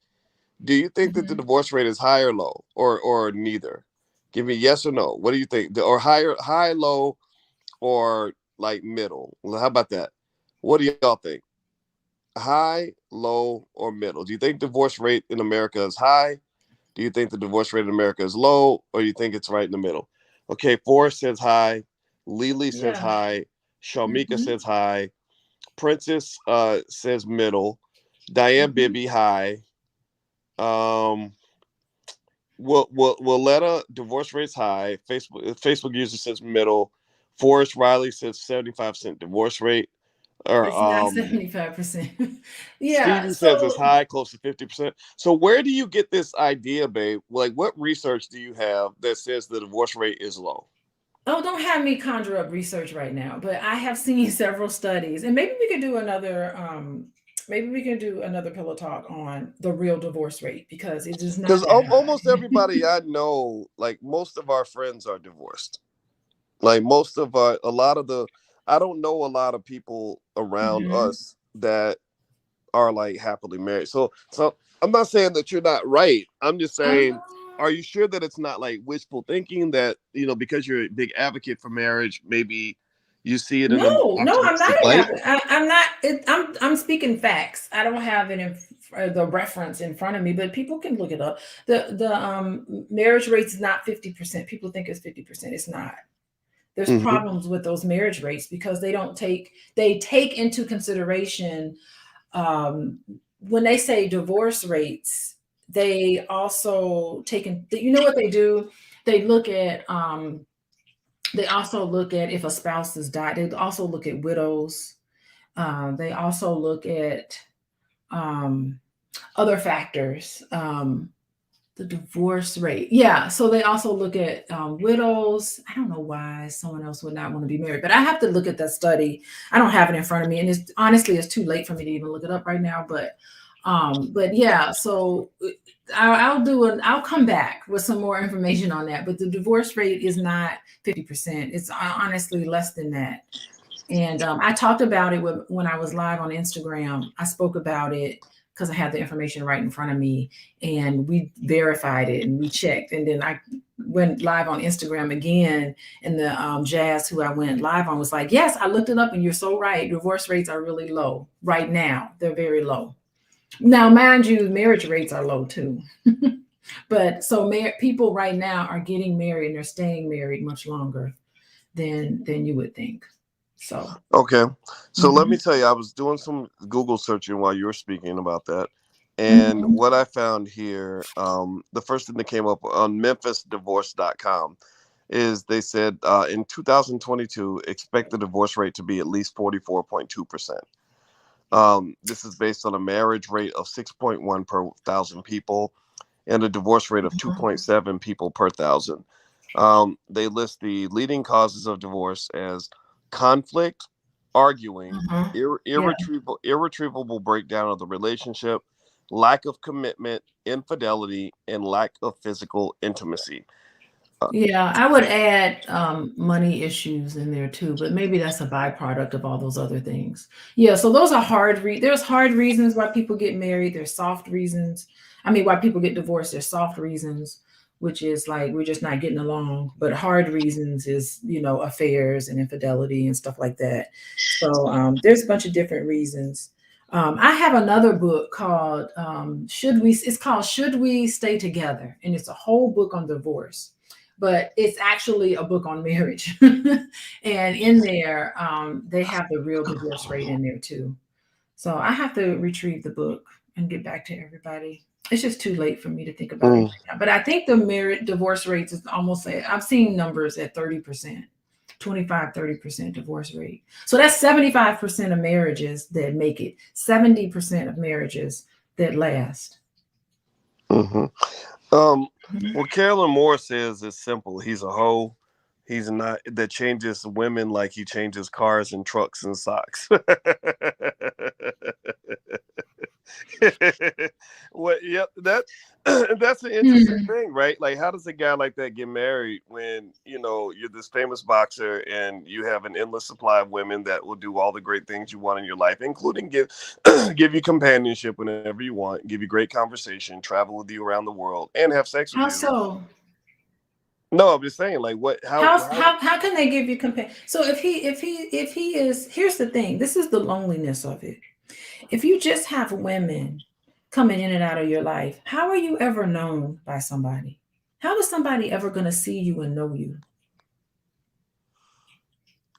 Speaker 1: Do you think that the
Speaker 2: Mhm.
Speaker 1: divorce rate is high or low, or neither? Give me yes or no. What do you think? Or high, low, or like middle? Well, how about that? What do y'all think? High, low, or middle? Do you think divorce rate in America is high? Do you think the divorce rate in America is low, or do you think it's right in the middle? Okay, Forrest says high. Lily says
Speaker 2: Yeah.
Speaker 1: high. Shamika
Speaker 2: Mhm.
Speaker 1: says high. Princess says middle. Diane
Speaker 2: Mhm.
Speaker 1: Bibby high. Um, Willetta divorce rates high. Facebook user says middle. Forrest Riley says 75% divorce rate. Or
Speaker 2: It's not 75%. Yeah.
Speaker 1: Steven says it's
Speaker 2: So,
Speaker 1: high, close to 50%. So where do you get this idea, babe? Like, what research do you have that says the divorce rate is low?
Speaker 2: oh, don't have me conjure up research right now, but I have seen several studies, and maybe we can do another pillow talk on the real divorce rate because it is
Speaker 1: Because
Speaker 2: not that
Speaker 1: almost
Speaker 2: high.
Speaker 1: everybody I know, like most of our friends are divorced. Like a lot of the, I don't know a lot of people around
Speaker 2: Mhm.
Speaker 1: us that are like happily married. So I'm not saying that you're not right. I'm just
Speaker 2: Um,
Speaker 1: saying, are you sure that it's not like wishful thinking that, because you're a big advocate for marriage, maybe you see it in a more
Speaker 2: no, no, I'm not
Speaker 1: optimistic
Speaker 2: an
Speaker 1: light?
Speaker 2: advocate. I'm not. I'm speaking facts. I don't have it the reference in front of me, but people can look it up. The marriage rate is not 50%. People think it's 50%. It's not. There's
Speaker 1: Hmm.
Speaker 2: problems with those marriage rates because they take into consideration um, when they say divorce rates. They also take in. You know what they do? They look at they also look at if a spouse has died. They also look at widows. They also look at um, other factors. The divorce rate. Yeah. So they also look at widows. I don't know why someone else would not want to be married, but I have to look at that study. I don't have it in front of me, and it's honestly it's too late for me to even look it up right now. But yeah. So I'll come back with some more information on that. But the divorce rate is not 50%. It's honestly less than that. And I talked about it when I was live on Instagram. I spoke about it because I had the information right in front of me, and we verified it and we checked. And then I went live on Instagram again, and the Jazz who I went live on was like, "Yes, I looked it up, and you're so right. Divorce rates are really low right now. They're very low. Now, mind you, marriage rates are low too." But so people right now are getting married and they're staying married much longer than you would think. So.
Speaker 1: Okay. So let me
Speaker 2: Mhm.
Speaker 1: tell you, I was doing some Google searching while you were speaking about that. And
Speaker 2: Mhm.
Speaker 1: what I found here, the first thing that came up on memphisdivorce.com is they said in 2022, expect the divorce rate to be at least 44.2%. This is based on a marriage rate of 6.1 per thousand people and a divorce rate of
Speaker 2: Mhm.
Speaker 1: 2.7 people per thousand. They list the leading causes of divorce as conflict, arguing,
Speaker 2: Mhm. Yeah.
Speaker 1: irretrievable breakdown of the relationship, lack of commitment, infidelity, and lack of physical intimacy. Uh,
Speaker 2: Yeah, I would add money issues in there too, but maybe that's a byproduct of all those other things. Yeah, so those are there's hard reasons why people get married, there's soft reasons. I mean, why people get divorced, there's soft reasons, which is like we're just not getting along, but hard reasons is, affairs and infidelity and stuff like that. So there's a bunch of different reasons. I have another book called it's called Should We Stay Together? And it's a whole book on divorce, but it's actually a book on marriage. And in there, they have the real divorce rate in there too. So I have to retrieve the book and get back to everybody. It's just too late for me to think about it
Speaker 1: mm,
Speaker 2: right now. But I think the marriage divorce rates is almost I've seen numbers at 30%, 25, 30% divorce rate. So that's 75% of marriages that make it, 70% of marriages that last.
Speaker 1: mhm. Um,
Speaker 2: Mhm.
Speaker 1: what Carolyn Moore says is simple. He's a hoe. He's not that changes women like he changes cars and trucks and socks. What? Yep. That that's an interesting
Speaker 2: Hmm.
Speaker 1: thing, right? Like, how does a guy like that get married when you're this famous boxer and you have an endless supply of women that will do all the great things you want in your life, including give give you companionship whenever you want, give you great conversation, travel with you around the world, and have sex with
Speaker 2: How
Speaker 1: you?
Speaker 2: so?
Speaker 1: No, I'm just saying, like, what? How?
Speaker 2: How can they give you compare? So if he is, here's the thing. This is the loneliness of it. If you just have women coming in and out of your life, how are you ever known by somebody? How is somebody ever going to see you and know you?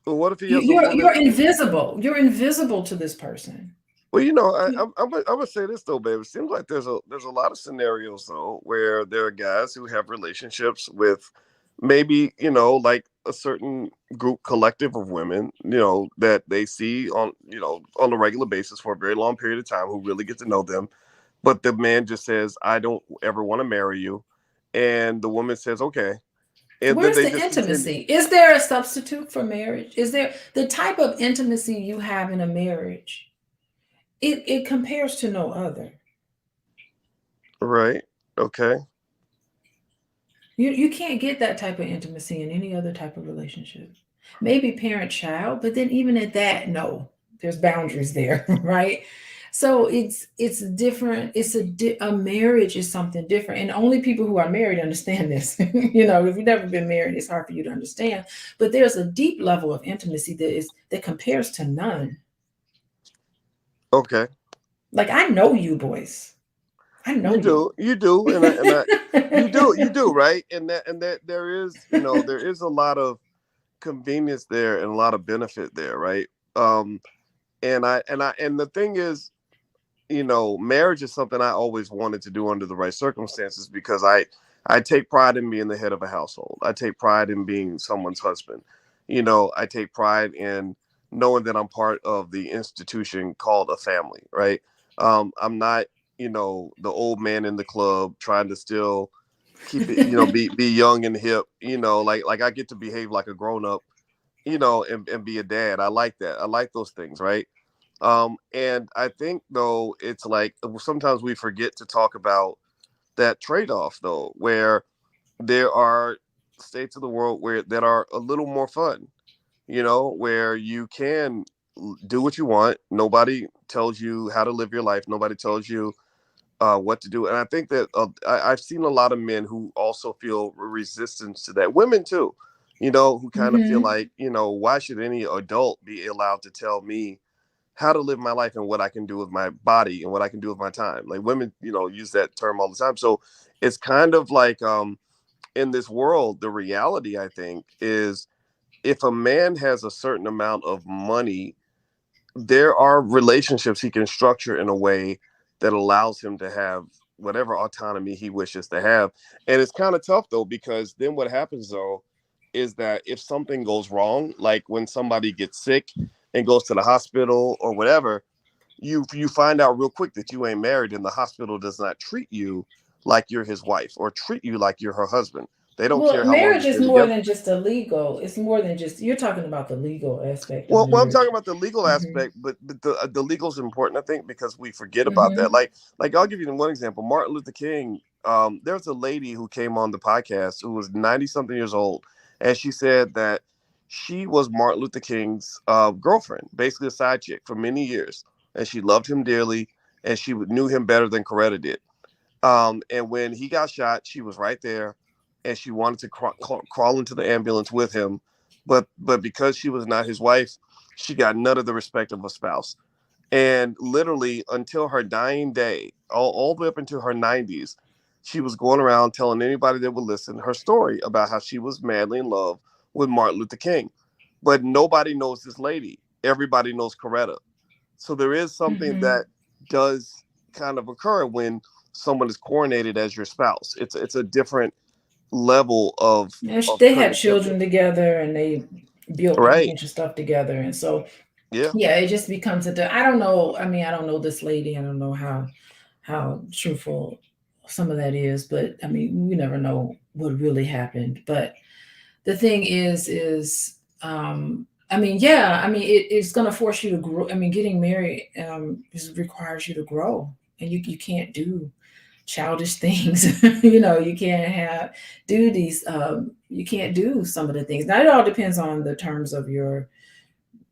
Speaker 1: Well, what if he
Speaker 2: You,
Speaker 1: has a
Speaker 2: you're
Speaker 1: woman?
Speaker 2: you're invisible. You're invisible to this person.
Speaker 1: Well, I'm gonna say this though, babe. It seems like there's a lot of scenarios though where there are guys who have relationships with maybe like a certain group collective of women that they see on a regular basis for a very long period of time who really get to know them, but the man just says, "I don't ever want to marry you," and the woman says, "Okay," and then
Speaker 2: Where's
Speaker 1: they
Speaker 2: the
Speaker 1: just continue.
Speaker 2: intimacy? Is there a substitute for marriage? Is there the type of intimacy you have in a marriage? It compares to no other.
Speaker 1: Right? Okay.
Speaker 2: You can't get that type of intimacy in any other type of relationship. Maybe parent child, but then even at that, no, there's boundaries there, right? So it's different. A marriage is something different, and only people who are married understand this. If you've never been married, it's hard for you to understand. But there's a deep level of intimacy that compares to none.
Speaker 1: Okay.
Speaker 2: Like I know you, boys. I know you.
Speaker 1: You do, you do, right? And that there is a lot of convenience there and a lot of benefit there, right? Um, and the thing is, marriage is something I always wanted to do under the right circumstances because I take pride in being the head of a household. I take pride in being someone's husband. I take pride in knowing that I'm part of the institution called a family, right? I'm not, the old man in the club trying to still keep it, be young and hip, like I get to behave like a grown up, and be a dad. I like that. I like those things, right? And I think though it's like sometimes we forget to talk about that trade-off though, where there are states of the world where that are a little more fun, where you can do what you want. Nobody tells you how to live your life. Nobody tells you what to do. And I think that I've seen a lot of men who also feel resistance to that. Women too, who kind of feel
Speaker 2: Mm-hmm.
Speaker 1: like, why should any adult be allowed to tell me how to live my life and what I can do with my body and what I can do with my time? Like women, use that term all the time. So it's kind of like in this world, the reality I think is if a man has a certain amount of money, there are relationships he can structure in a way that allows him to have whatever autonomy he wishes to have. And it's kind of tough though, because then what happens though is that if something goes wrong, like when somebody gets sick and goes to the hospital or whatever, you find out real quick that you ain't married and the hospital does not treat you like you're his wife or treat you like you're her husband. They don't
Speaker 2: Well,
Speaker 1: care how long
Speaker 2: marriage
Speaker 1: you've
Speaker 2: is
Speaker 1: been
Speaker 2: more
Speaker 1: together.
Speaker 2: than just a legal. It's more than just you're talking about the legal aspect of
Speaker 1: Well, I'm
Speaker 2: marriage.
Speaker 1: talking about the legal
Speaker 2: Mm-hmm.
Speaker 1: aspect, but the legal is important, I think, because we forget about that.
Speaker 2: Mm-hmm.
Speaker 1: Like I'll give you one example. Martin Luther King. There was a lady who came on the podcast who was 90 something years old, and she said that she was Martin Luther King's girlfriend, basically a side chick for many years, and she loved him dearly, and she knew him better than Coretta did. And when he got shot, she was right there, and she wanted to crawl into the ambulance with him, but because she was not his wife, she got none of the respect of a spouse. And literally until her dying day, all the way up into her 90s, she was going around telling anybody that would listen her story about how she was madly in love with Martin Luther King. But nobody knows this lady. Everybody knows Coretta. So there is something
Speaker 2: Mm-hmm.
Speaker 1: that does kind of occur when someone is coronated as your spouse. It's a different level of
Speaker 2: They had
Speaker 1: connectivity.
Speaker 2: children together and they built a
Speaker 1: Right.
Speaker 2: bunch of stuff together, and so
Speaker 1: Yeah.
Speaker 2: yeah, it just becomes I don't know. I mean, I don't know this lady. I don't know how truthful some of that is, but I mean, you never know what really happened. But the thing I mean, yeah, I mean, it's going to force you to grow. I mean, getting married requires you to grow, and you can't do childish things. You can't do these. You can't do some of the things. Now, it all depends on the terms of your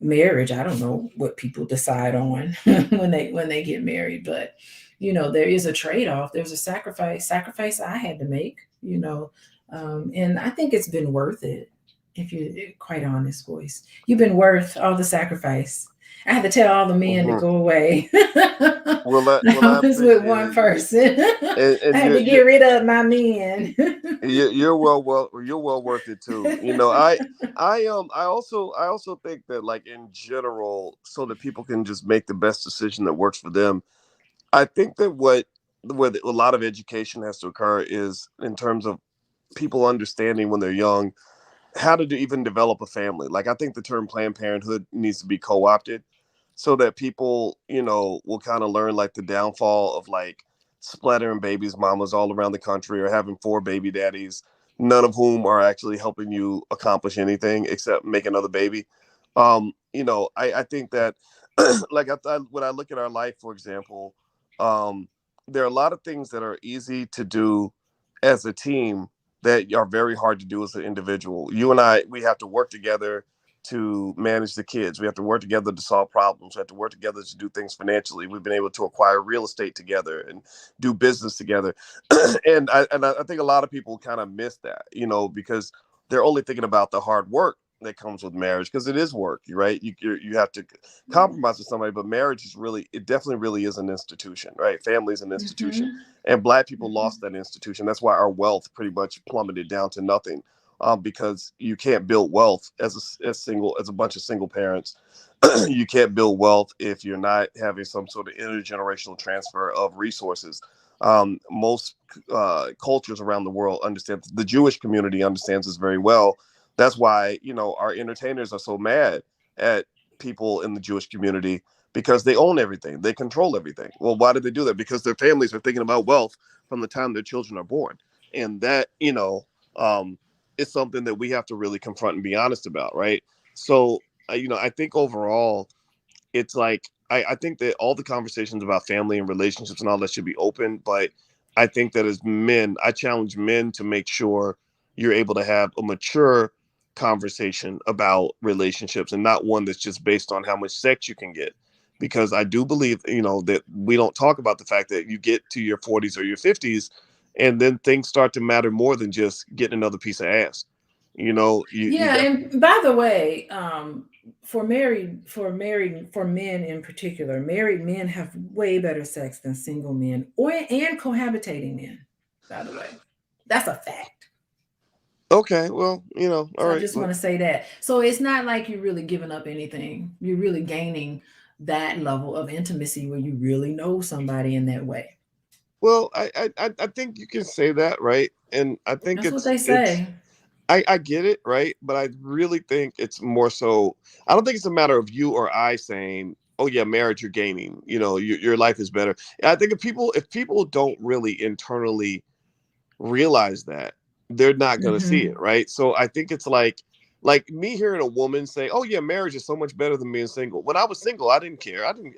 Speaker 2: marriage. I don't know what people decide on when they get married, but there is a trade-off. There's a sacrifice I had to make, and I think it's been worth it. If you're quite honest, Boyce, you've been worth all the sacrifice. I had to tell all the men to
Speaker 1: Hmm.
Speaker 2: go away.
Speaker 1: Well,
Speaker 2: I
Speaker 1: I
Speaker 2: was with
Speaker 1: appreciate
Speaker 2: one
Speaker 1: it,
Speaker 2: person. I
Speaker 1: and
Speaker 2: had
Speaker 1: you're
Speaker 2: to get
Speaker 1: you're
Speaker 2: rid of my men.
Speaker 1: you're well worth it too. I also think that like in general, so that people can just make the best decision that works for them. I think that where a lot of education has to occur is in terms of people understanding when they're young how to even develop a family. Like I think the term Planned Parenthood needs to be co-opted so that people, will kind of learn like the downfall of like splattering babies, mamas all around the country or having four baby daddies, none of whom are actually helping you accomplish anything except make another baby. I think that like when I look at our life, for example, there are a lot of things that are easy to do as a team that are very hard to do as an individual. You and I, we have to work together to manage the kids. We have to work together to solve problems. We have to work together to do things financially. We've been able to acquire real estate together and do business together. And I think a lot of people kind of miss that, because they're only thinking about the hard work that comes with marriage because it is work, right? You have to compromise with somebody, but marriage is really, it definitely really is an institution, right? Family is an institution,
Speaker 2: Hmm.
Speaker 1: and Black people lost that institution. That's why our wealth pretty much plummeted down to nothing, because you can't build wealth as a bunch of single parents. You can't build wealth if you're not having some sort of intergenerational transfer of resources. Most cultures around the world understand. The Jewish community understands this very well. That's why, our entertainers are so mad at people in the Jewish community, because they own everything, they control everything. Well, why do they do that? Because their families are thinking about wealth from the time their children are born, and that, is something that we have to really confront and be honest about, right? So, I think overall, it's like, I think that all the conversations about family and relationships and all that should be open, but I think that as men, I challenge men to make sure you're able to have a mature conversation about relationships, and not one that's just based on how much sex you can get. Because I do believe, that we don't talk about the fact that you get to your 40s or your 50s, and then things start to matter more than just getting another piece of ass. You
Speaker 2: Yeah,
Speaker 1: got.
Speaker 2: and by the way, for men in particular, married men have way better sex than single men or and cohabitating men. By the way, that's a fact.
Speaker 1: Okay, well, all
Speaker 2: So I
Speaker 1: right.
Speaker 2: just want to say that. So it's not like you're really giving up anything. You're really gaining that level of intimacy where you really know somebody in that way.
Speaker 1: Well, I think you can say that, right? And I think
Speaker 2: That's what
Speaker 1: it's
Speaker 2: they
Speaker 1: it's
Speaker 2: say.
Speaker 1: I get it, right? But I really think it's more so. I don't think it's a matter of you or I saying, "Oh yeah, marriage, you're gaining. Your life is better." I think if people don't really internally realize that, they're not going to see
Speaker 2: Hmm.
Speaker 1: it, right? So I think it's like me hearing a woman say, "Oh yeah, marriage is so much better than being single." When I was single, I didn't care. I didn't.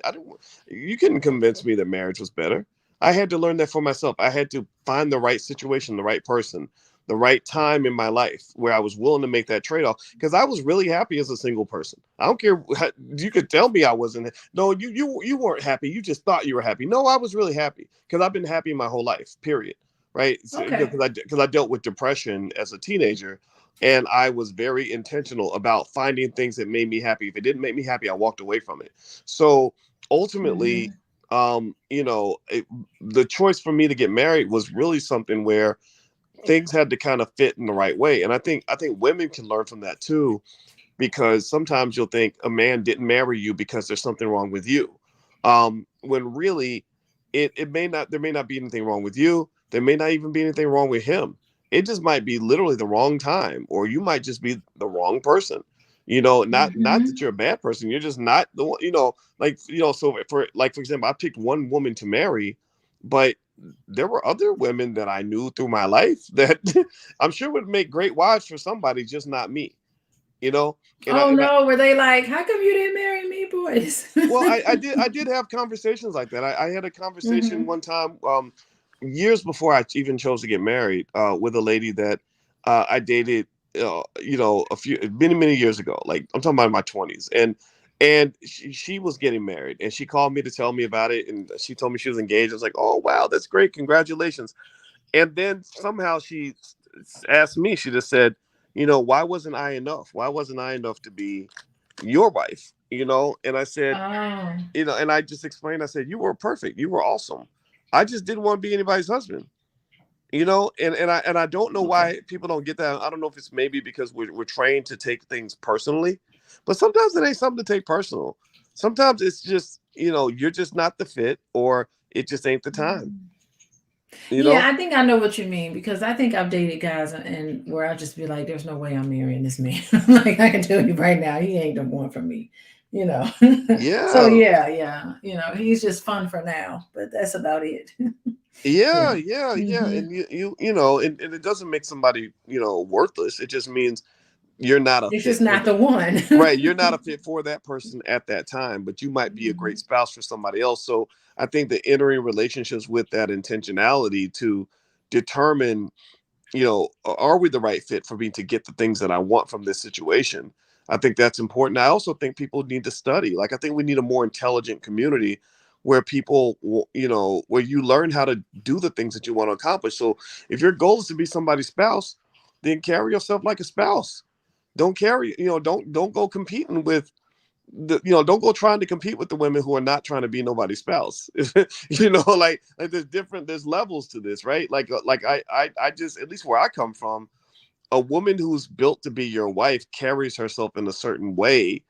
Speaker 1: You couldn't convince me that marriage was better. I had to learn that for myself. I had to find the right situation, the right person, the right time in my life where I was willing to make that trade-off, because I was really happy as a single person. I don't care. You could tell me I wasn't. No, you weren't happy. You just thought you were happy. No, I was really happy because I've been happy my whole life. Period. Right? So,
Speaker 2: Okay.
Speaker 1: because I dealt with depression as a teenager, and I was very intentional about finding things that made me happy. If it didn't make me happy, I walked away from it. So ultimately,
Speaker 2: Hmm.
Speaker 1: the choice for me to get married was really something where things had to kind of fit in the right way. And I think women can learn from that too, because sometimes you'll think a man didn't marry you because there's something wrong with you, when really it may not, there may not be anything wrong with you. There may not even be anything wrong with him. It just might be literally the wrong time, or you might just be the wrong person. Not that
Speaker 2: Hmm.
Speaker 1: you're a bad person. You're just not the one. So for example, I picked one woman to marry, but there were other women that I knew through my life that I'm sure would make great wives for somebody, just not me. You know, and I
Speaker 2: Oh
Speaker 1: and I
Speaker 2: no, were they like, how come you didn't marry me, boys?
Speaker 1: well, I did have conversations like that. I had a conversation
Speaker 2: Hmm.
Speaker 1: one time, years before I even chose to get married, with a lady that I dated, a few many years ago. Like, I'm talking about in my 20s, and she was getting married, and she called me to tell me about it, and she told me she was engaged. I was like, oh wow, that's great, congratulations. And then somehow she asked me, she just said, why wasn't I enough? Why wasn't I enough to be your wife? And I said,
Speaker 2: Oh,
Speaker 1: and I just explained, I said, you were perfect. You were awesome. I just didn't want to be anybody's husband. And I don't know
Speaker 2: okay.
Speaker 1: why people don't get that. I don't know if it's maybe because we're trained to take things personally, but sometimes it ain't something to take personal. Sometimes it's just, you're just not the fit, or it just ain't the time, you
Speaker 2: Yeah,
Speaker 1: know?
Speaker 2: I think I know what you mean because I think I've dated guys and where I just be like, there's no way I'm marrying this man. Like I can tell you right now, he ain't the one for me, you know. So
Speaker 1: Yeah.
Speaker 2: yeah, yeah, he's just fun for now, but that's about it.
Speaker 1: Yeah,
Speaker 2: Yeah.
Speaker 1: yeah, yeah.
Speaker 2: Hmm.
Speaker 1: And it doesn't make somebody, worthless. It just means you're not a
Speaker 2: It's
Speaker 1: fit
Speaker 2: just
Speaker 1: for
Speaker 2: not
Speaker 1: the
Speaker 2: the one.
Speaker 1: right. You're not a fit for that person at that time, but you might be a great
Speaker 2: Mhm.
Speaker 1: spouse for somebody else. So I think that entering relationships with that intentionality to determine, are we the right fit for me to get the things that I want from this situation? I think that's important. I also think people need to study. Like, I think we need a more intelligent community where people, where you learn how to do the things that you want to accomplish. So if your goal is to be somebody's spouse, then carry yourself like a spouse. Don't go competing with don't go trying to compete with the women who are not trying to be nobody's spouse. Like there's levels to this, right? Like I just, at least where I come from, a woman who's built to be your wife carries herself in a certain way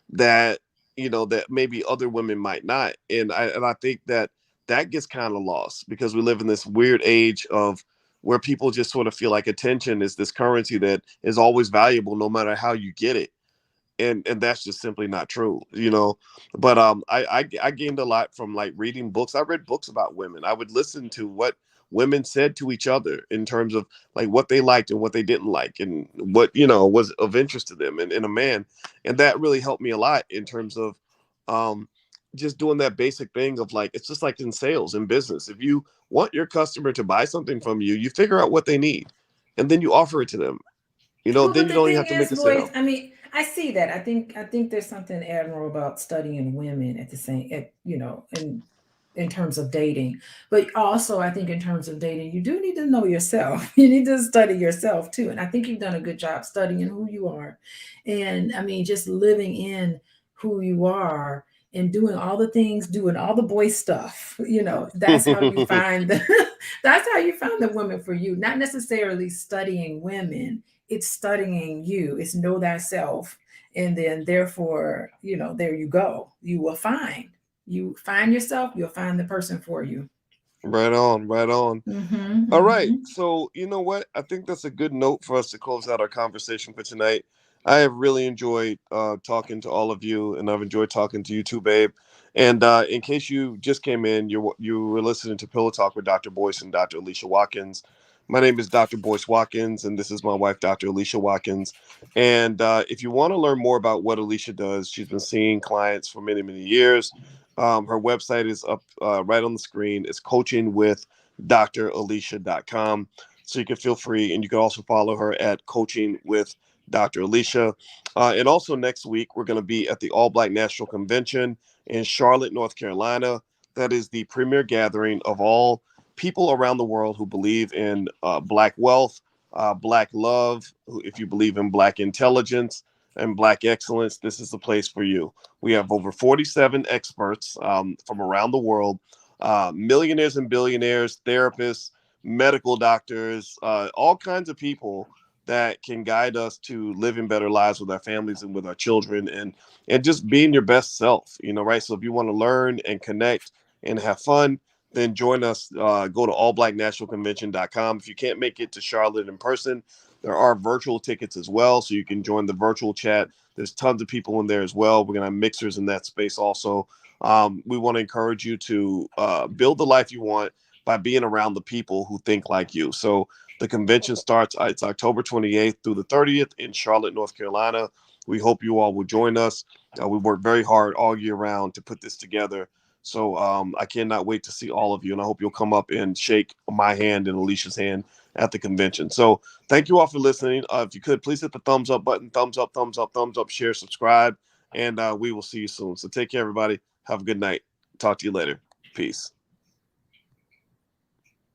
Speaker 1: that that maybe other women might not. And I think that gets kind of lost because we live in this weird age of where people just sort of feel like attention is this currency that is always valuable no matter how you get it. And that's just simply not true, but I gained a lot from like reading books. I read books about women. I would listen to what women said to each other in terms of like what they liked and what they didn't like and what was of interest to them and in a man. And that really helped me a lot in terms of um just doing that basic thing of like, it's just like in sales and business. If you want your customer to buy something from you, you figure out what they need and then you offer it to them.
Speaker 2: Well,
Speaker 1: Then
Speaker 2: but
Speaker 1: you
Speaker 2: the
Speaker 1: don't even
Speaker 2: thing
Speaker 1: have to make
Speaker 2: is,
Speaker 1: a
Speaker 2: Boyce,
Speaker 1: sale.
Speaker 2: I mean, I see that. I think there's something admirable about studying women at the same, in terms of dating. But also, I think in terms of dating, you do need to know yourself. You need to study yourself too. And I think you've done a good job studying who you are, and I mean, just living in who you are and doing all the things, doing all the boy stuff. That's how you find the. That's how you find the women for you. Not necessarily studying women, it's studying you. It's know thyself, and then therefore, there you go. You find yourself, you'll find the person for you.
Speaker 1: Right on, right on.
Speaker 2: Mm-hmm,
Speaker 1: All right.
Speaker 2: mm-hmm.
Speaker 1: So, you know what? I think that's a good note for us to close out our conversation for tonight. I have really enjoyed talking to all of you, and I've enjoyed talking to you too, babe. And in case you just came in, you were listening to Pillow Talk with Dr. Boyce and Dr. Alicia Watkins. My name is Dr. Boyce Watkins, and this is my wife, Dr. Alicia Watkins. And if you want to learn more about what Alicia does, she's been seeing clients for many, many years. Her website is up right on the screen. It's coaching with dralicia.com. So you can feel free, and you can also follow her at Coaching with Dr. Alicia. And also next week, we're going to be at the All Black National Convention in Charlotte, North Carolina. That is the premier gathering of all people around the world who believe in Black wealth, Black love. If you believe in Black intelligence and Black excellence, this is the place for you. We have over 47 experts from around the world, millionaires and billionaires, therapists, medical doctors, all kinds of people that can guide us to living better lives with our families and with our children, and just being your best self, right? So if you want to learn and connect and have fun, then join us. Go to allblacknationalconvention.com. If you can't make it to Charlotte in person, there are virtual tickets as well, so you can join the virtual chat. There's tons of people in there as well. We're going to have mixers in that space also. We want to encourage you to build the life you want by being around the people who think like you. So the convention starts, it's October 28th through the 30th in Charlotte, North Carolina. We hope you all will join us. We work very hard all year round to put this together. So I cannot wait to see all of you, and I hope you'll come up and shake my hand and Alicia's hand at the convention. So thank you all for listening. If you could, please hit the thumbs up button, thumbs up, thumbs up, thumbs up, share, subscribe, and we will see you soon. So take care, everybody. Have a good night. Talk to you later. Peace.